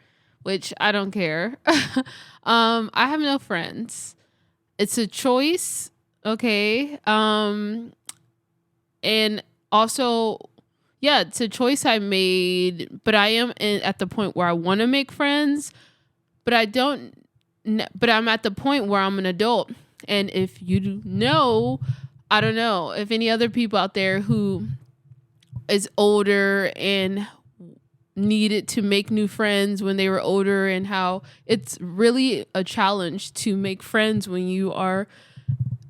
which I don't care. I have no friends. It's a choice, okay? And also, yeah, it's a choice I made, but I am at the point where I want to make friends, but I'm at the point where I'm an adult. And if you know, I don't know, if any other people out there who is older and needed to make new friends when they were older, and how it's really a challenge to make friends when you are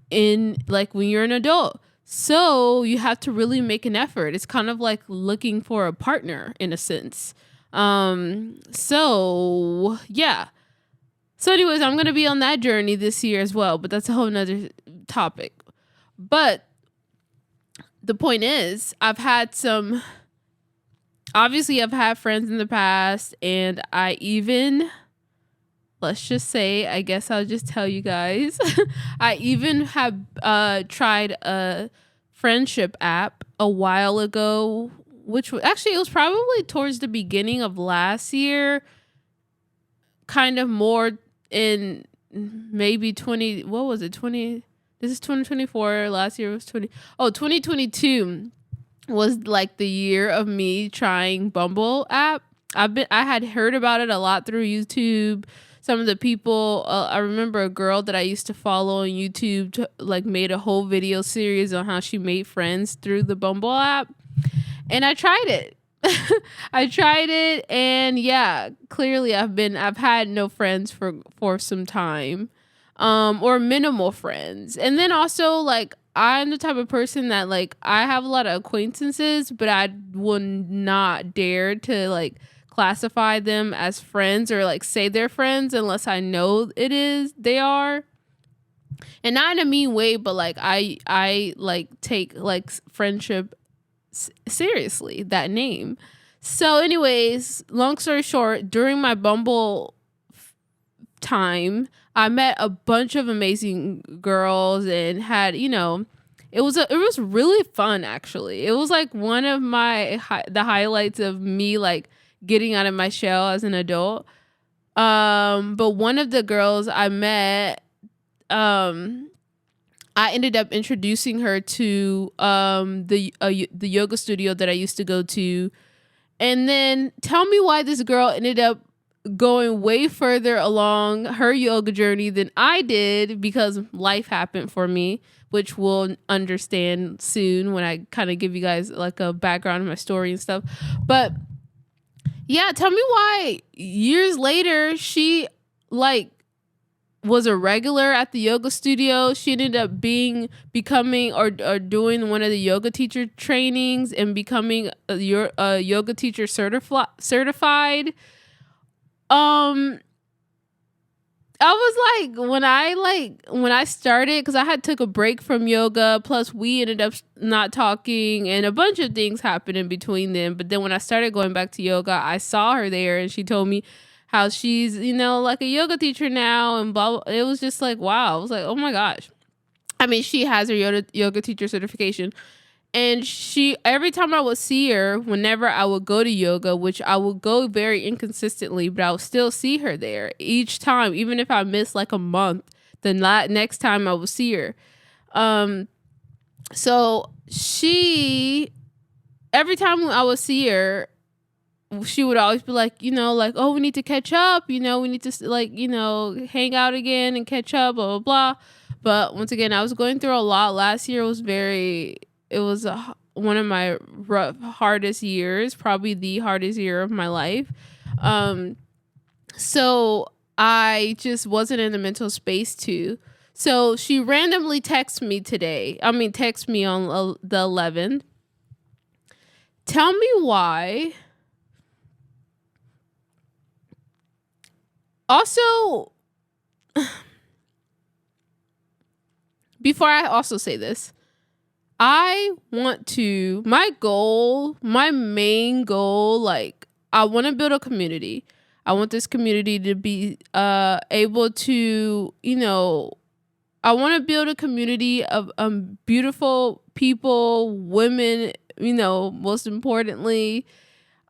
when you're an adult. So you have to really make an effort. It's kind of like looking for a partner in a sense. So yeah. So anyways, I'm going to be on that journey this year as well, but that's a whole nother topic. But the point is, I've had friends in the past, and let's just say, I guess I'll just tell you guys, I even have tried a friendship app a while ago, which it was probably towards the beginning of last year, kind of more in maybe 20, what was it, 20, this is 2024, last year was 2022 was like the year of me trying Bumble app. I had heard about it a lot through YouTube. Some of the people, I remember a girl that I used to follow on YouTube made a whole video series on how she made friends through the Bumble app, and I tried it. And yeah, clearly I've had no friends for some time, or minimal friends. And then also I'm the type of person that I have a lot of acquaintances, but I would not dare to classify them as friends or say they're friends unless I know they are. And not in a mean way, but I take friendship seriously, that name. So anyways, long story short, during my Bumble time, I met a bunch of amazing girls and had, it was really fun, actually. It was one of the highlights of me getting out of my shell as an adult. But one of the girls I met, I ended up introducing her to the yoga studio that I used to go to. And then tell me why this girl ended up going way further along her yoga journey than I did, because life happened for me, which we'll understand soon when I kind of give you guys a background of my story and stuff. But Yeah, tell me why years later she like was a regular at the yoga studio. She ended up becoming or doing one of the yoga teacher trainings and becoming a yoga teacher certified. Um I was when I started, because I had took a break from yoga, plus we ended up not talking and a bunch of things happened in between them. But then when I started going back to yoga, I saw her there and she told me how she's, like a yoga teacher now and blah, blah. It was just like, wow. I was like, oh my gosh. I mean, she has her yoga teacher certification. And every time I would see her, whenever I would go to yoga, which I would go very inconsistently, but I would still see her there each time, even if I missed like a month, the next time I would see her. So every time I would see her, she would always be like, oh, we need to catch up, we need to hang out again and catch up, blah, blah, blah. But once again, I was going through a lot. Last year was one of my hardest years, probably the hardest year of my life. So I just wasn't in the mental space to. So she randomly texted me today. Text me on the 11th. Tell me why. Also, before I also say this, my main goal, I want to build a community. I want this community to be able to, I want to build a community of beautiful people, women, most importantly.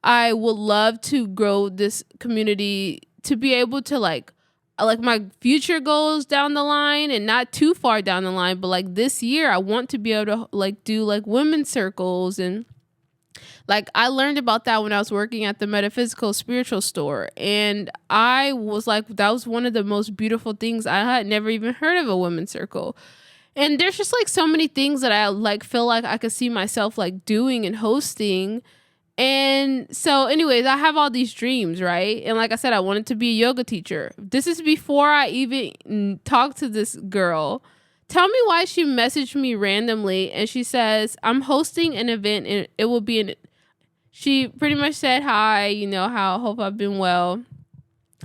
I would love to grow this community to be able to like my future goals down the line, and not too far down the line, but this year I want to be able to do women's circles. And I learned about that when I was working at the metaphysical spiritual store, and I was that was one of the most beautiful things. I had never even heard of a women's circle, and there's just so many things that I feel like I could see myself doing and hosting. And so anyways, I have all these dreams, right? And like I said, I wanted to be a yoga teacher. This is before I even talked to this girl. Tell me why she messaged me randomly and she says, I'm hosting an event and it will be she pretty much said, hi, how hope I've been well.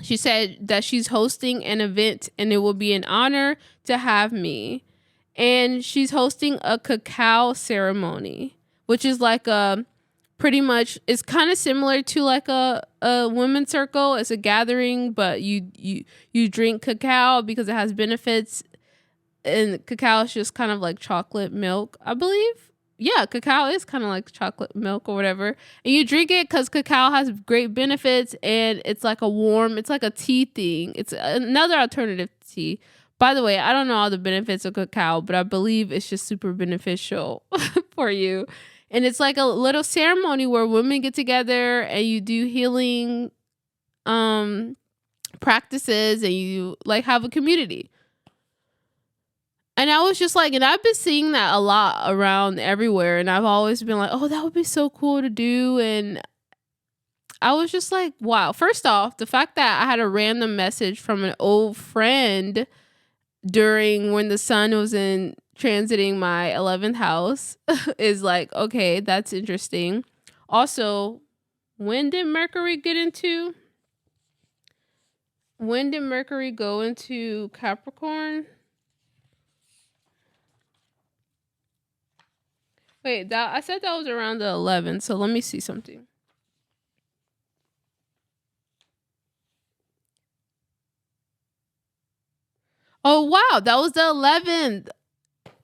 She said that she's hosting an event and it will be an honor to have me. And she's hosting a cacao ceremony, which is pretty much, it's kind of similar to a women's circle. It's a gathering, but you drink cacao because it has benefits, and cacao is just kind of like chocolate milk, I believe. Yeah, cacao is kind of like chocolate milk or whatever, and you drink it because cacao has great benefits, and it's it's like a tea thing. It's another alternative to tea. By the way, I don't know all the benefits of cacao, but I believe it's just super beneficial for you. And it's like a little ceremony where women get together and you do healing practices, and you have a community. And I was just and I've been seeing that a lot around everywhere. And I've always been oh, that would be so cool to do. And I was just wow. First off, the fact that I had a random message from an old friend during when the sun was transiting my 11th house is okay, that's interesting. Also, when did Mercury go into Capricorn? Wait, I said that was around the 11th, so let me see something. Oh wow, that was the 11th.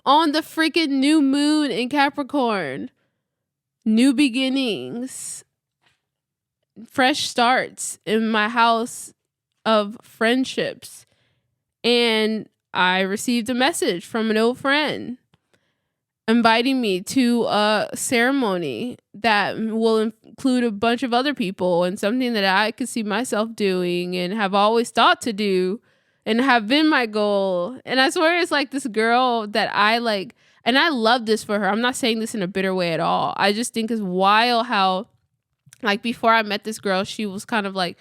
On the freaking new moon in Capricorn. New beginnings. Fresh starts in my house of friendships. And I received a message from an old friend inviting me to a ceremony that will include a bunch of other people, and something that I could see myself doing and have always thought to do and have been my goal. And I swear it's this girl that I and I love this for her. I'm not saying this in a bitter way at all. I just think it's wild how Like before I met this girl, she was kind of like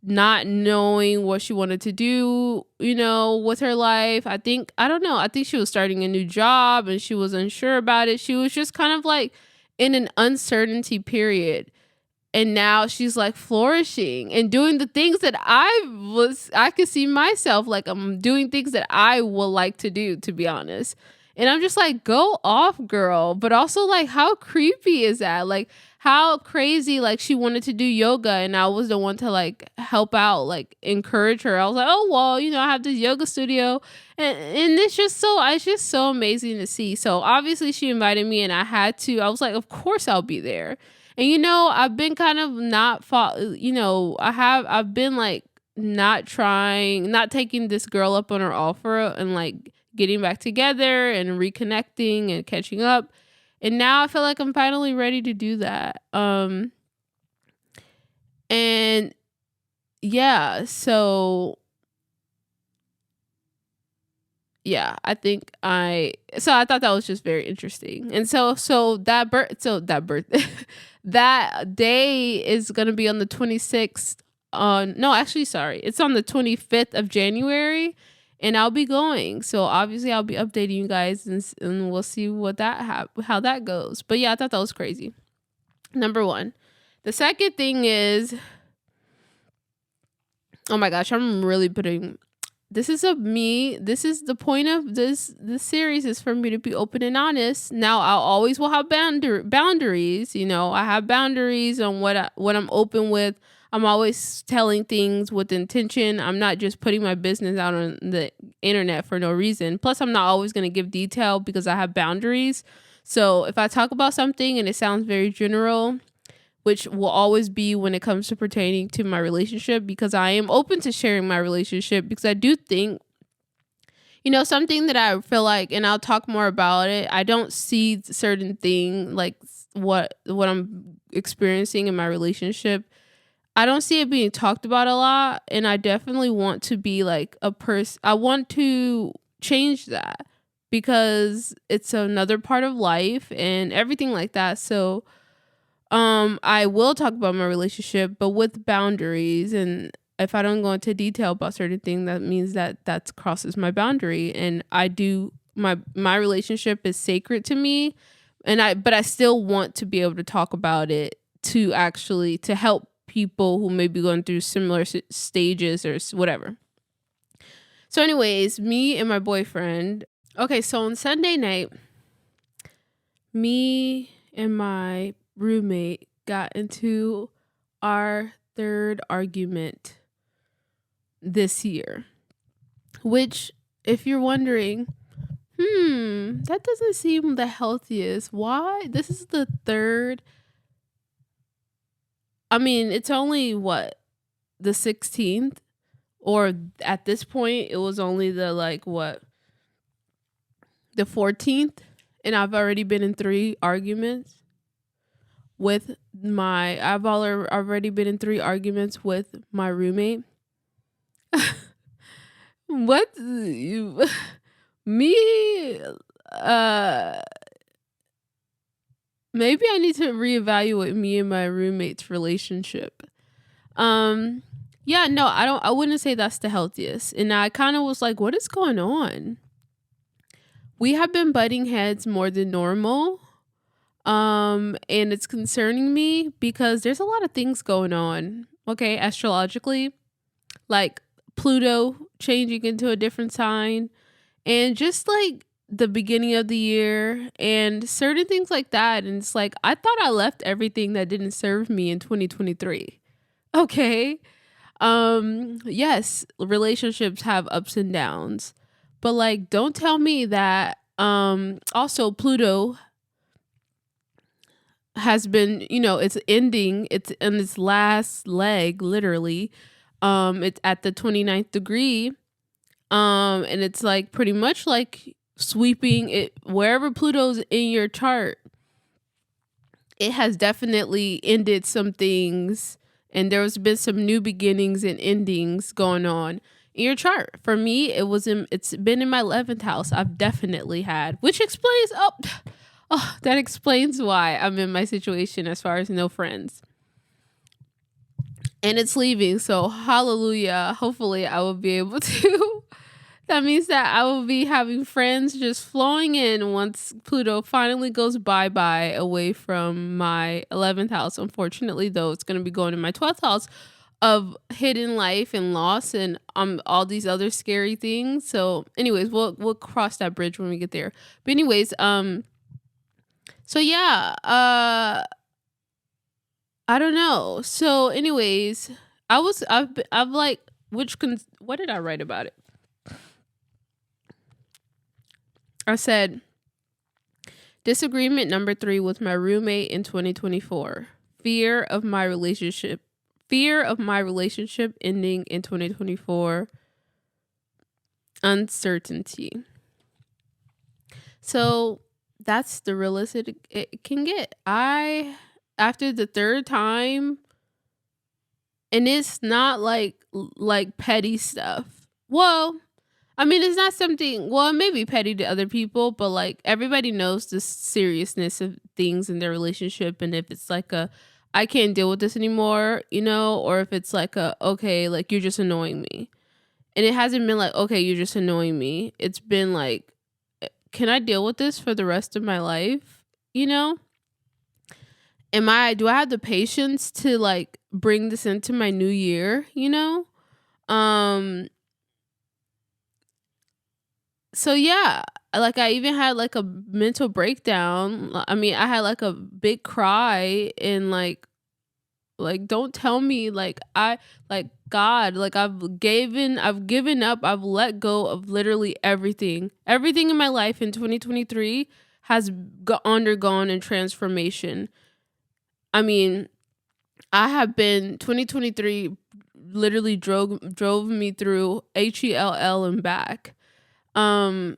not knowing what she wanted to do, with her life. I don't know. I think she was starting a new job and she was unsure about it. She was just kind of like in an uncertainty period. And now she's like flourishing and doing the things that I could see myself like I'm doing things that I would like to do, to be honest. And I'm just like, go off, girl. But also like, how creepy is that? Like, how crazy, like she wanted to do yoga and I was the one to like help out, like encourage her. I was like, oh, well, I have this yoga studio and it's just so amazing to see. So obviously she invited me and I was like, of course I'll be there. And I've been kind of I've been like not taking this girl up on her offer and like getting back together and reconnecting and catching up. And now I feel like I'm finally ready to do that. And yeah, so yeah, I thought that was just very interesting. And so that that day is going to be on the 26th it's on the 25th of January and I'll be going. So obviously I'll be updating you guys and we'll see how that goes. But yeah, I thought that was crazy. Number one. The second thing is, oh my gosh, I'm really putting... This is the point of this series is for me to be open and honest. Now I always will have boundaries. I have boundaries on what I'm open with. I'm always telling things with intention. I'm not just putting my business out on the internet for no reason. Plus, I'm not always going to give detail because I have boundaries. So if I talk about something and it sounds very general, which will always be when it comes to pertaining to my relationship, because I am open to sharing my relationship, because I do think, something that I feel like, and I'll talk more about it, I don't see certain thing like what I'm experiencing in my relationship. I don't see it being talked about a lot, and I definitely want to be like I want to change that because it's another part of life and everything like that. So I will talk about my relationship, but with boundaries. And if I don't go into detail about certain things, that means that crosses my boundary. And my relationship is sacred to me. But I still want to be able to talk about it to help people who may be going through similar stages or whatever. So anyways, me and my boyfriend. Okay, so on Sunday night, me and my roommate got into our third argument this year, which, if you're wondering, that doesn't seem the healthiest. Why? This is the third. I mean, it's only the 16th, or at this point it was only the the 14th, and I've already been in 3 arguments I've already been in 3 arguments with my roommate. What? Me? Maybe I need to reevaluate me and my roommate's relationship. Yeah, no, I wouldn't say that's the healthiest. And I kind of was like, what is going on? We have been butting heads more than normal. And it's concerning me because there's a lot of things going on, okay, astrologically, like Pluto changing into a different sign, and just like the beginning of the year and certain things like that. And it's like, I thought I left everything that didn't serve me in 2023. Okay. Yes, relationships have ups and downs, but like, don't tell me that, also Pluto has been, it's ending, it's in its last leg, literally. It's at the 29th degree. And it's like pretty much like sweeping it wherever Pluto's in your chart. It has definitely ended some things, and there's been some new beginnings and endings going on in your chart. For me, it's been in my 11th house. I've definitely had, which explains, that explains why I'm in my situation as far as no friends. and it's leaving. So hallelujah. Hopefully I will be able to. That means that I will be having friends just flowing in once Pluto finally goes bye-bye away from my 11th house. Unfortunately, though, it's going to be going in my 12th house of hidden life and loss and all these other scary things. So anyways, we'll cross that bridge when we get there. But anyways, so yeah, I don't know. So anyways, I've like what did I write about it? I said disagreement number 3 with my roommate in 2024. Fear of my relationship ending in 2024. Uncertainty. So that's the realest it can get. After the third time, and it's not like petty stuff. Well, I mean, it's not something, well, it may be petty to other people, but like everybody knows the seriousness of things in their relationship. And if it's like I can't deal with this anymore, or if it's like okay, like you're just annoying me. And it hasn't been like, okay, you're just annoying me. It's been like, can I deal with this for the rest of my life? Do I have the patience to like bring this into my new year, So yeah, like I even had like a mental breakdown. I mean, I had like a big cry and like don't tell me God, like I've given up, I've let go of literally everything in my life in 2023 has undergone a transformation. I mean, 2023 literally drove me through HELL and back. And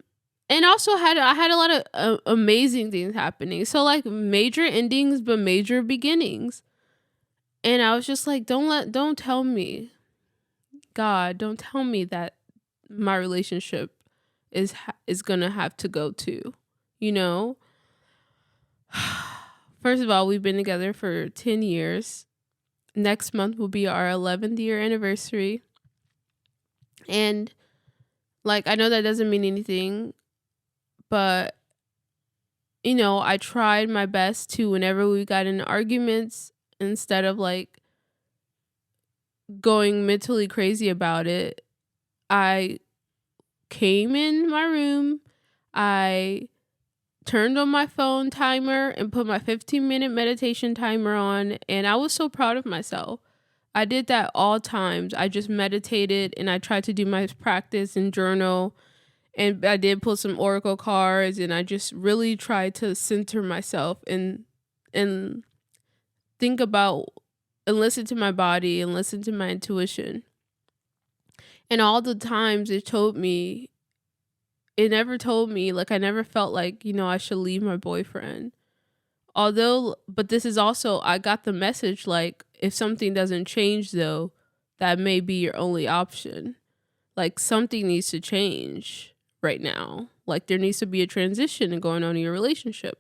also I had a lot of amazing things happening. So like major endings, but major beginnings. And I was just like, don't tell me, God, don't tell me that my relationship is gonna have to go too, First of all, we've been together for 10 years. Next month will be our 11th year anniversary. And like, I know that doesn't mean anything, but I tried my best to, whenever we got in arguments, instead of like going mentally crazy about it, I came in my room, I turned on my phone timer and put my 15-minute meditation timer on, and I was so proud of myself. I did that all times. I just meditated and I tried to do my practice and journal, and I did pull some oracle cards, and I just really tried to center myself and think about and listen to my body and listen to my intuition. And all the times it never told me, like I never felt like, I should leave my boyfriend. But this is also, I got the message like, if something doesn't change though, that may be your only option. Like something needs to change right now. Like there needs to be a transition going on in your relationship.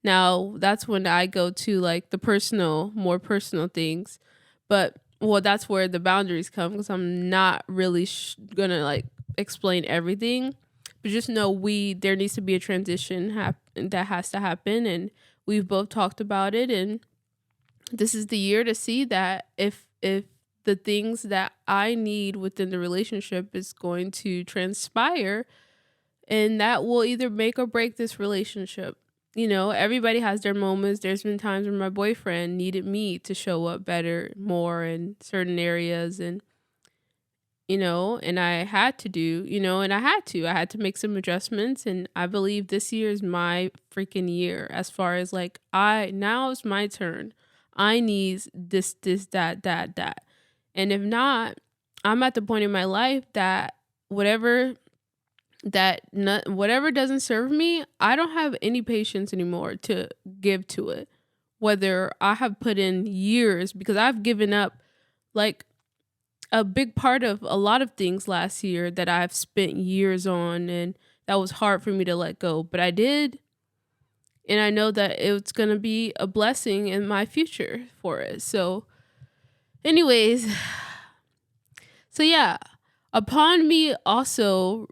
Now that's when I go to like the more personal things. But that's where the boundaries come, because I'm not really gonna like explain everything. But just know there needs to be a transition that has to happen, and we've both talked about it, and this is the year to see that if the things that I need within the relationship is going to transpire, and that will either make or break this relationship. Everybody has their moments. There's been times when my boyfriend needed me to show up better, more in certain areas, and and I had to I had to make some adjustments. And I believe this year is my freaking year, as far as like, now it's my turn. I need this, that. And if not, I'm at the point in my life that whatever doesn't serve me, I don't have any patience anymore to give to it. Whether I have put in years, because I've given up like a big part of a lot of things last year that I've spent years on, and that was hard for me to let go. But I did, and I know that it's going to be a blessing in my future for it. So Anyways, so yeah, upon me also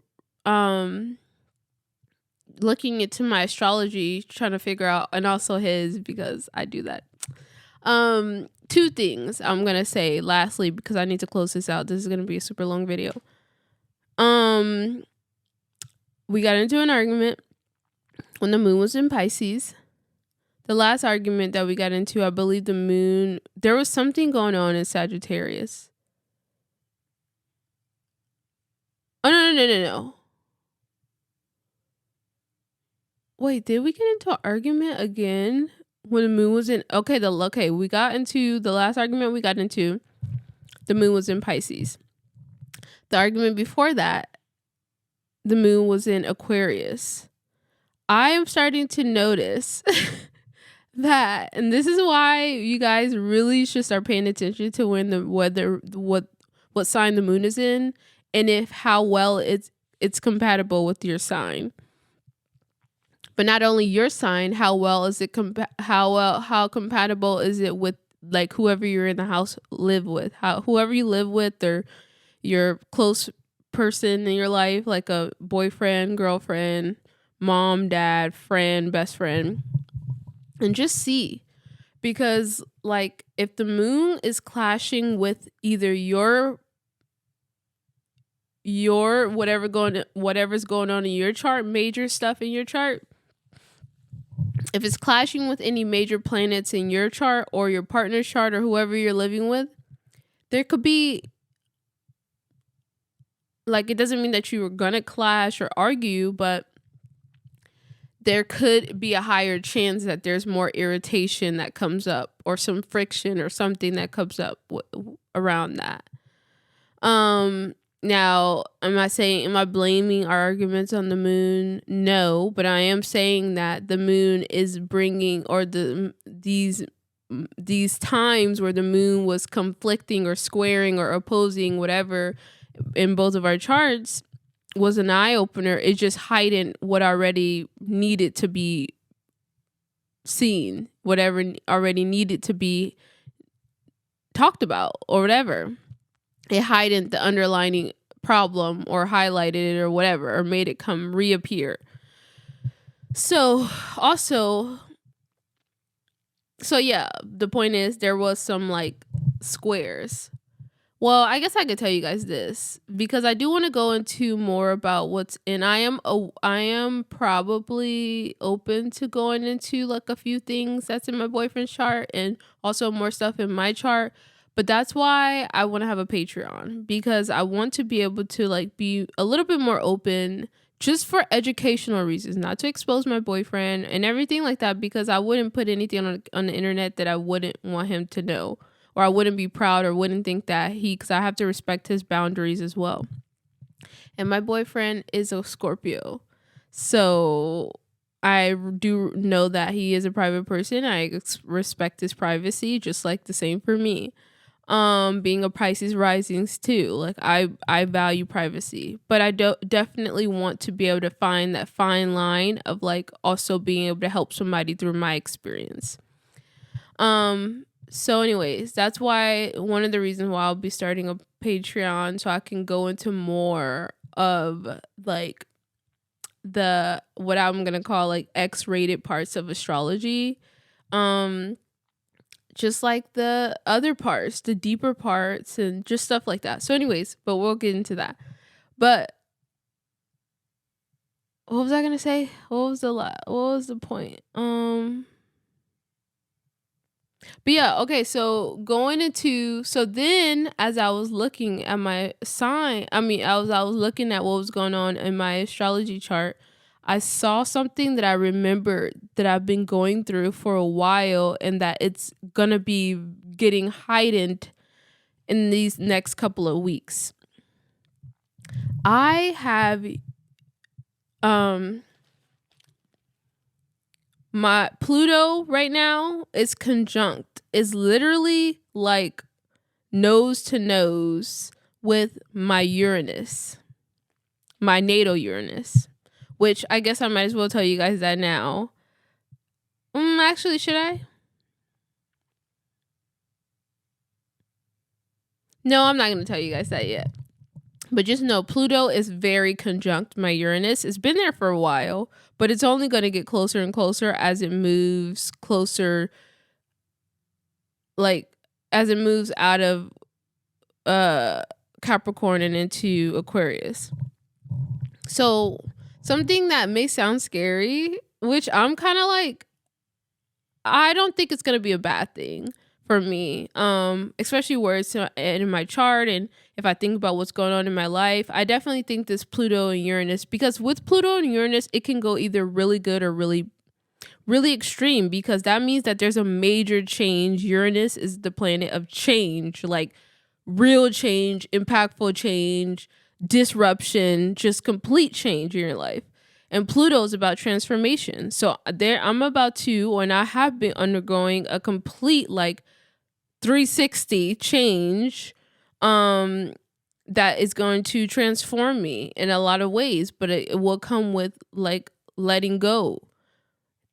looking into my astrology, trying to figure out, and also his, because I do that. Two things I'm gonna say lastly, because I need to close this out. This is gonna be a super long video. We got into an argument when the moon was in Pisces. The last argument that we got into, I believe the moon, there was something going on in Sagittarius. Oh, no. Wait, did we get into an argument again when the moon was in? Okay, we got into the last argument we got into. The moon was in Pisces. The argument before that, the moon was in Aquarius. I am starting to notice that, and this is why you guys really should start paying attention to when the weather, what sign the moon is in, and if how well it's compatible with your sign. But not only your sign, how well is it how compatible is it with like whoever you're in the house live with, whoever you live with, or your close person in your life, like a boyfriend, girlfriend, mom, dad, friend, best friend. And just see, because like if the moon is clashing with either your whatever's going on in your chart, major stuff in your chart, if it's clashing with any major planets in your chart or your partner's chart or whoever you're living with, there could be, like, it doesn't mean that you were gonna clash or argue, but there could be a higher chance that there's more irritation that comes up, or some friction or something that comes up around that. Now, am I blaming our arguments on the moon? No, but I am saying that the moon is bringing, or these times where the moon was conflicting or squaring or opposing whatever in both of our charts was an eye opener. It just heightened what already needed to be seen, whatever already needed to be talked about or whatever. It heightened the underlying problem or highlighted it or whatever, or made it reappear. So yeah, the point is there was some like squares. Well, I guess I could tell you guys this, because I do want to go into more about what's in. I am probably open to going into like a few things that's in my boyfriend's chart, and also more stuff in my chart. But that's why I want to have a Patreon, because I want to be able to like be a little bit more open, just for educational reasons, not to expose my boyfriend and everything like that, because I wouldn't put anything on the internet that I wouldn't want him to know, or I wouldn't be proud, or wouldn't think that because I have to respect his boundaries as well. And my boyfriend is a Scorpio, so I do know that he is a private person. I respect his privacy, just like the same for me. Being a Pisces risings too, like I value privacy, but I definitely want to be able to find that fine line of like also being able to help somebody through my experience. So anyways, that's why one of the reasons why I'll be starting a Patreon, so I can go into more of like what I'm gonna call like X-rated parts of astrology. Just like the other parts, the deeper parts, and just stuff like that. So anyways, but we'll get into that. But what was I gonna say? What was the point? But yeah, okay, so then as I was looking at my sign, I was looking at what was going on in my astrology chart, I saw something that I remembered that I've been going through for a while, and that it's gonna be getting heightened in these next couple of weeks. I have my Pluto right now is literally like nose to nose with my Uranus, my natal Uranus, which I guess I might as well tell you guys that now. Actually, should I? No, I'm not going to tell you guys that yet. But just know Pluto is very conjunct my Uranus. It's been there for a while, but it's only going to get closer and closer as it moves closer, like as it moves out of Capricorn and into Aquarius. So something that may sound scary, which I'm kind of like, I don't think it's going to be a bad thing for me, especially where it's in my chart. And if I think about what's going on in my life, I definitely think this Pluto and Uranus, because with Pluto and Uranus, it can go either really good or really, really extreme, because that means that there's a major change. Uranus is the planet of change, like real change, impactful change, disruption, just complete change in your life. And Pluto is about transformation. So there, I'm about to, and I have been undergoing a complete like 360 change that is going to transform me in a lot of ways, but it will come with like letting go.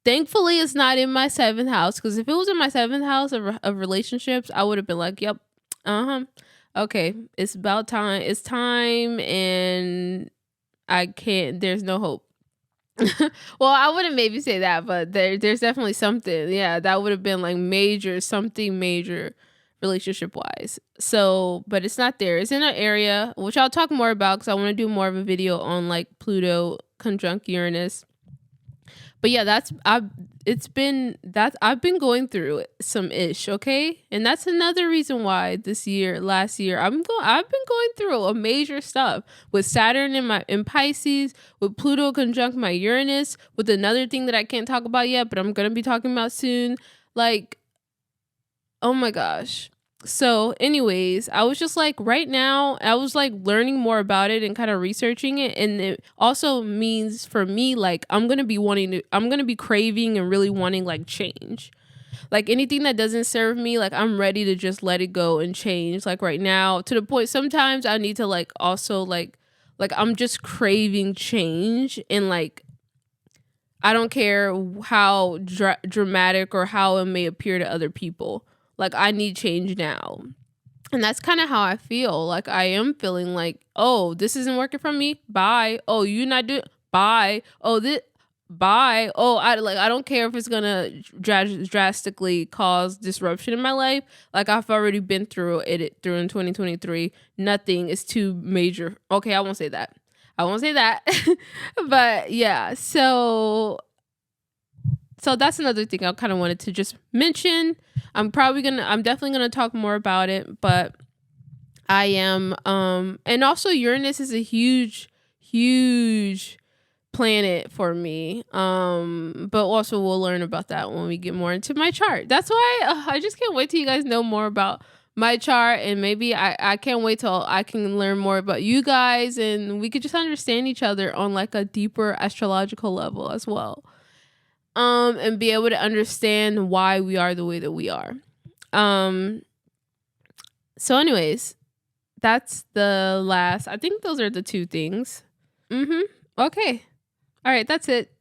Thankfully, it's not in my 7th house, because if it was in my 7th house of relationships, I would have been like, yep, okay, it's about time. It's time, and I can't, there's no hope. Well, I wouldn't maybe say that, but there's definitely something. Yeah, that would have been like something major relationship wise. So, but it's not there. It's in an area which I'll talk more about, because I want to do more of a video on like Pluto conjunct Uranus. But yeah, I've been going through some ish, okay? And that's another reason why last year, I've been going through a major stuff with Saturn in Pisces, with Pluto conjunct my Uranus, with another thing that I can't talk about yet, but I'm going to be talking about soon. Like, oh my gosh. So anyways, I was just like, right now, I was like learning more about it and kind of researching it. And it also means for me, like, I'm going to be craving and really wanting like change. Like anything that doesn't serve me, like I'm ready to just let it go and change. Like right now, to the point, sometimes I need to like also like I'm just craving change. And like, I don't care how dramatic or how it may appear to other people. Like, I need change now. And that's kind of how I feel. Like, I am feeling like, oh, this isn't working for me. Bye. Oh, you're not doing. Bye. Oh, this. Bye. Oh, I don't care if it's gonna drastically cause disruption in my life. Like, I've already been through in 2023. Nothing is too major. Okay, I won't say that. But yeah, so that's another thing I kind of wanted to just mention. I'm definitely gonna talk more about it, but I am and also Uranus is a huge planet for me, but also we'll learn about that when we get more into my chart. That's why I just can't wait till you guys know more about my chart, and maybe I can't wait till I can learn more about you guys, and we could just understand each other on like a deeper astrological level as well. And be able to understand why we are the way that we are. So anyways, that's the last, I think those are the 2 things. Okay. All right, that's it.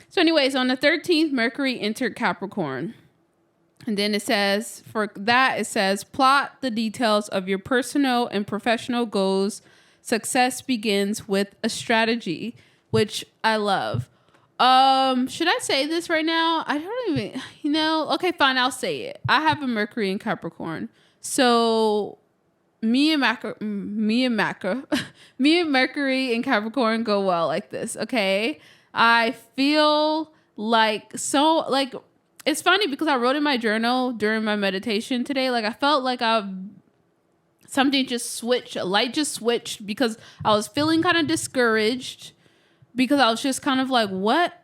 So anyways, on the 13th, Mercury entered Capricorn. And then it says, plot the details of your personal and professional goals. Success begins with a strategy, which I love. Should I say this right now? I don't even, okay, fine. I'll say it. I have a Mercury in Capricorn. So me and Mercury in Capricorn go well like this. Okay. I feel like, it's funny because I wrote in my journal during my meditation today. Like I felt like something just switched, a light just switched, because I was feeling kind of discouraged. Because I was just kind of like, what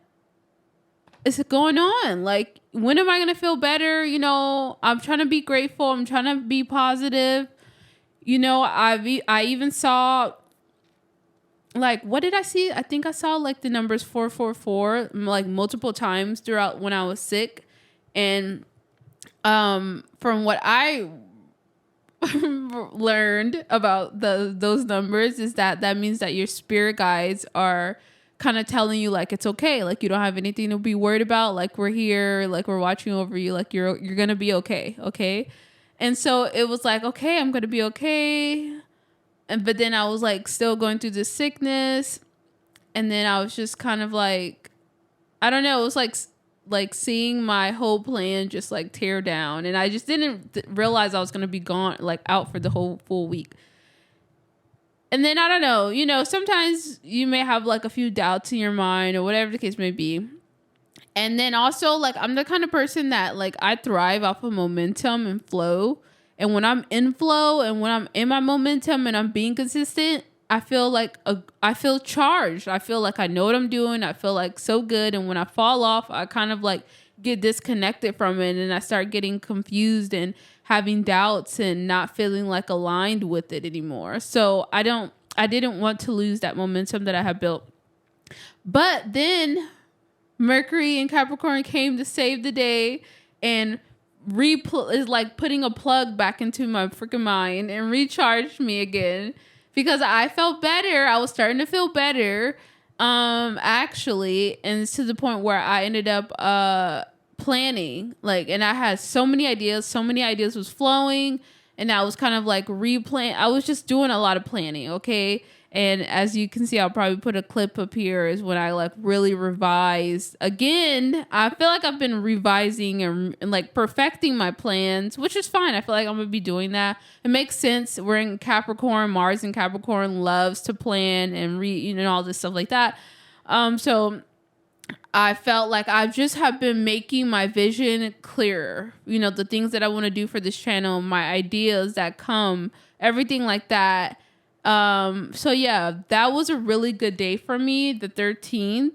is going on? Like, when am I going to feel better? I'm trying to be grateful. I'm trying to be positive. I even saw, like, what did I see? I think I saw like the numbers 444 like multiple times throughout when I was sick. And from what I learned about those numbers is that means that your spirit guides are kind of telling you like it's okay, like you don't have anything to be worried about, like we're here, like we're watching over you, like you're gonna be okay. And so it was like, okay, I'm going to be okay. But then I was like still going through this sickness. And then I was just kind of like, I don't know. It was like seeing my whole plan just like tear down. And I just didn't realize I was going to be gone, like out for the whole full week. And then I don't know, sometimes you may have like a few doubts in your mind or whatever the case may be. And then also, like, I'm the kind of person that, like, I thrive off of momentum and flow. And when I'm in flow and when I'm in my momentum and I'm being consistent, I feel like I feel charged. I feel like I know what I'm doing. I feel like so good. And when I fall off, I kind of like get disconnected from it, and I start getting confused and having doubts and not feeling like aligned with it anymore. So I didn't want to lose that momentum that I have built. But then Mercury and Capricorn came to save the day and is like putting a plug back into my freaking mind and recharged me again, because I felt better. I was starting to feel better, actually, and it's to the point where I ended up planning, like, and I had so many ideas was flowing, and I was kind of like I was just doing a lot of planning, okay? And as you can see, I'll probably put a clip up here, is when I like really revised again. I feel like I've been revising and like perfecting my plans, which is fine. I feel like I'm going to be doing that. It makes sense. We're in Capricorn. Mars in Capricorn loves to plan and all this stuff like that. So I felt like I just have been making my vision clearer. The things that I want to do for this channel, my ideas that come, everything like that. So yeah, that was a really good day for me. The 13th,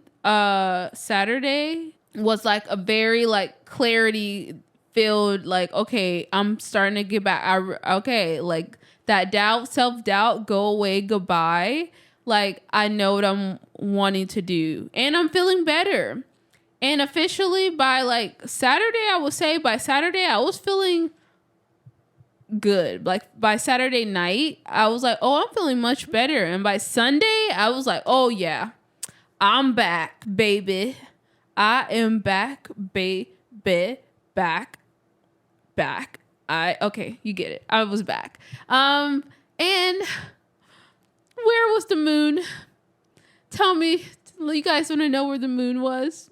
Saturday was like a very like clarity filled, like, okay, I'm starting to get back. Okay. Like that self-doubt, go away, goodbye. Like I know what I'm wanting to do, and I'm feeling better. And officially by like Saturday, I would say by Saturday, I was feeling good. Like by Saturday night, I was like, oh, I'm feeling much better. And by Sunday, I was like, oh yeah, I'm back, baby. I am back, baby. Back. Okay, you get it. I was back. And where was the moon? Tell me, you guys want to know where the moon was?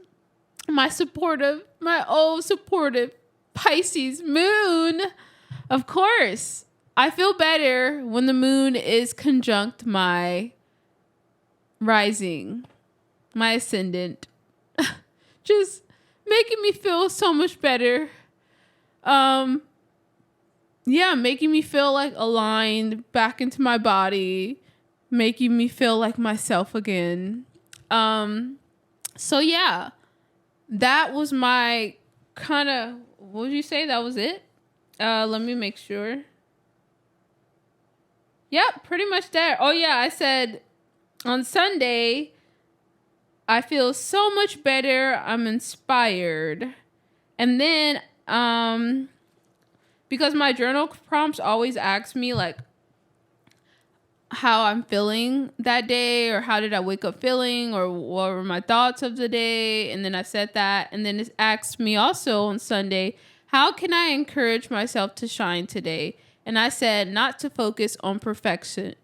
My old supportive Pisces moon. Of course, I feel better when the moon is conjunct my rising, my ascendant. Just making me feel so much better. Making me feel like aligned back into my body, making me feel like myself again. So yeah, that was my kind of, what would you say? That was it? Let me make sure. Yep, pretty much there. Oh yeah, I said on Sunday, I feel so much better. I'm inspired. And then, because my journal prompts always ask me like how I'm feeling that day, or how did I wake up feeling, or what were my thoughts of the day. And then I said that. And then it asked me also on Sunday, how can I encourage myself to shine today? And I said not to focus on perfection,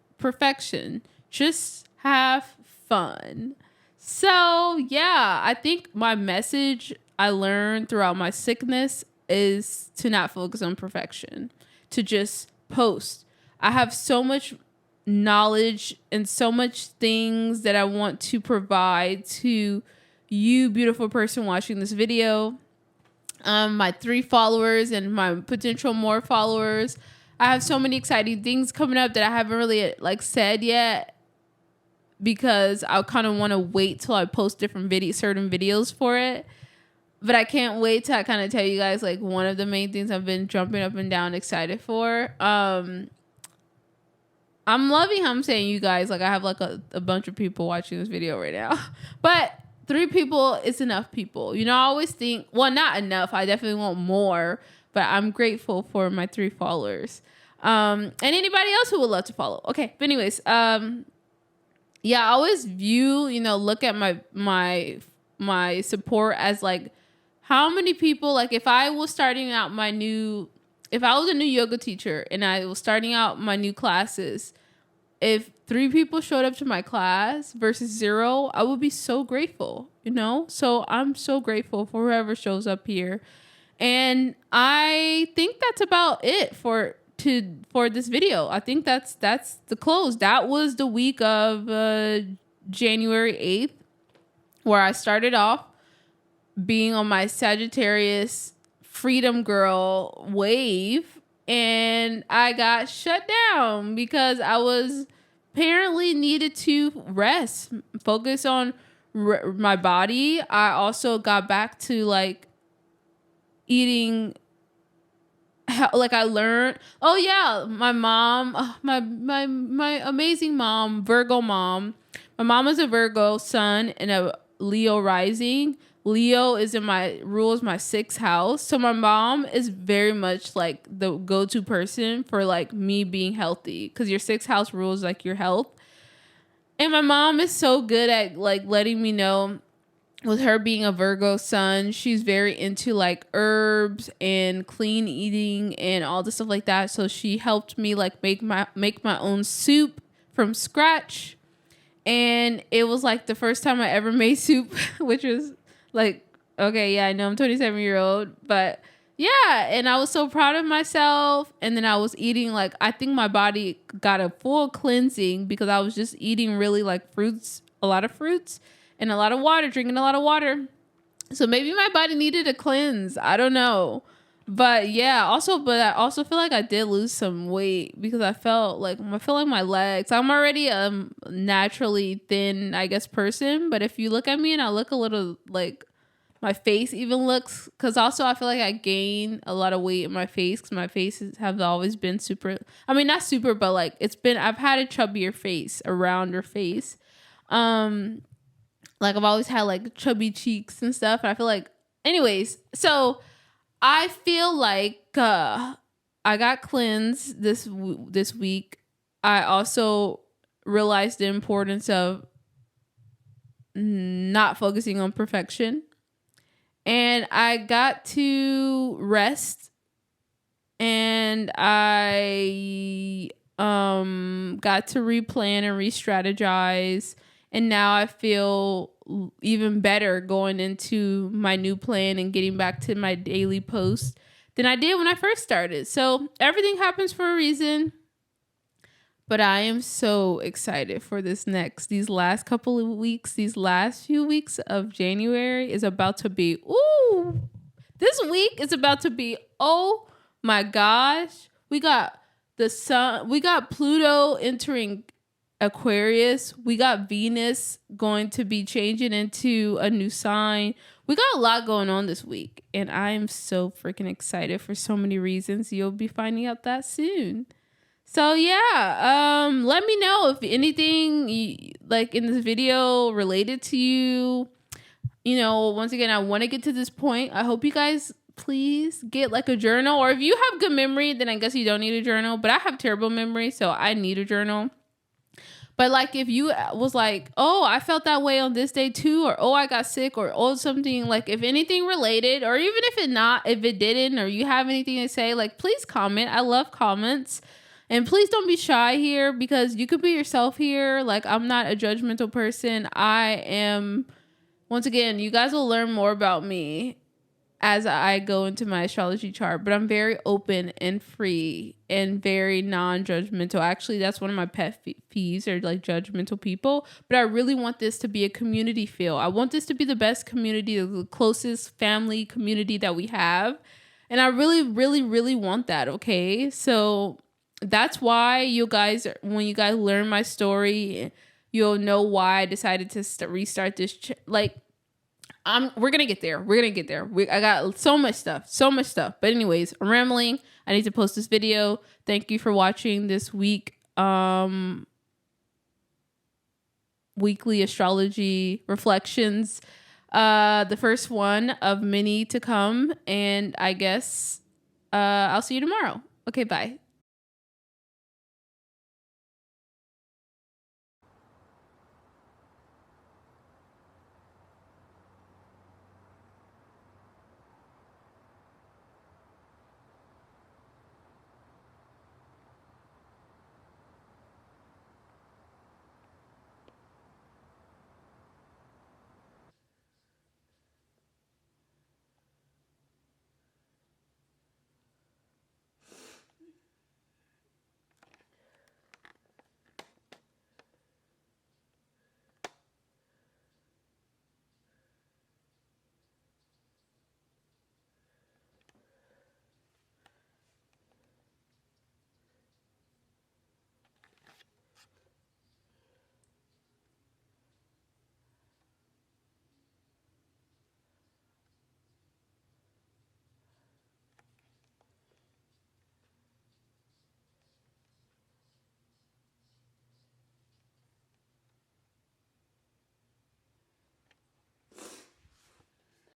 just have fun. So yeah, I think my message I learned throughout my sickness is to not focus on perfection, to just post. I have so much knowledge and so much things that I want to provide to you, beautiful person watching this video. My 3 followers and my potential more followers. I have so many exciting things coming up that I haven't really like said yet, because I kind of want to wait till I post certain videos for it. But I can't wait till I kind of tell you guys like one of the main things I've been jumping up and down excited for. I'm loving how I'm saying you guys, like I have like a bunch of people watching this video right now, but 3 people is enough people. I always think, well, not enough. I definitely want more, but I'm grateful for my 3 followers. And anybody else who would love to follow. Okay. But anyways, I always view, look at my support as like how many people, like if I was starting out my new if I was a new yoga teacher and I was starting out my new classes, if 3 people showed up to my class versus 0, I would be so grateful, you know? So I'm so grateful for whoever shows up here. And I think that's about it for this video. I think that's the close. That was the week of January 8th, where I started off being on my Sagittarius freedom girl wave, and I got shut down because I was apparently needed to rest, focus on my body. I also got back to like eating, like I learned, oh yeah, my mom, my amazing mom, Virgo mom. My mom is a Virgo sun and a Leo rising. Leo is in my rules, my 6th house. So my mom is very much like the go-to person for like me being healthy, because your 6th house rules like your health. And my mom is so good at like letting me know, with her being a Virgo sun, she's very into like herbs and clean eating and all the stuff like that. So she helped me like make my own soup from scratch. And it was like the first time I ever made soup, which was like, okay, yeah, I know I'm 27-year-old, but yeah. And I was so proud of myself. And then I was eating like, I think my body got a full cleansing because I was just eating really like fruits, a lot of fruits and a lot of water, drinking a lot of water. So maybe my body needed a cleanse. I don't know. But yeah, but I also feel like I did lose some weight because I feel like my legs, I'm already a naturally thin, I guess, person. But if you look at me and I look a little like my face even looks, because also I feel like I gain a lot of weight in my face because my face has always been super, I mean, not super, but like I've had a chubbier face, a rounder face. Like I've always had like chubby cheeks and stuff. And I feel like, anyways, so I feel like I got cleansed this week. I also realized the importance of not focusing on perfection. And I got to rest. And I got to replan and re-strategize. And now I feel even better going into my new plan and getting back to my daily post than I did when I first started. So everything happens for a reason. But I am so excited for these last couple of weeks. These last few weeks of January is about to be, this week is about to be, oh my gosh. We got the sun, we got Pluto entering Aquarius. We got Venus going to be changing into a new sign. We got a lot going on this week, and I am so freaking excited for so many reasons. You'll be finding out that soon. So yeah, let me know if anything like in this video related to you. You know, once again, I want to get to this point. I hope you guys please get like a journal, or if you have good memory, then I guess you don't need a journal, but I have terrible memory, so I need a journal. But like if you was like, oh, I felt that way on this day too, or oh, I got sick, or oh, something, like if anything related, or even if it didn't, or you have anything to say, like please comment. I love comments. And please don't be shy here, because you could be yourself here. Like I'm not a judgmental person. I am, once again, you guys will learn more about me as I go into my astrology chart, but I'm very open and free and very non-judgmental. Actually, that's one of my pet peeves, are like judgmental people. But I really want this to be a community feel. I want this to be the best community, the closest family community that we have. And I really, really, really want that. Okay. So that's why you guys, when you guys learn my story, you'll know why I decided to restart this. We're going to get there. I got so much stuff. But anyways, I'm rambling. I need to post this video. Thank you for watching this week. Weekly astrology reflections. The first one of many to come. And I guess I'll see you tomorrow. Okay, bye.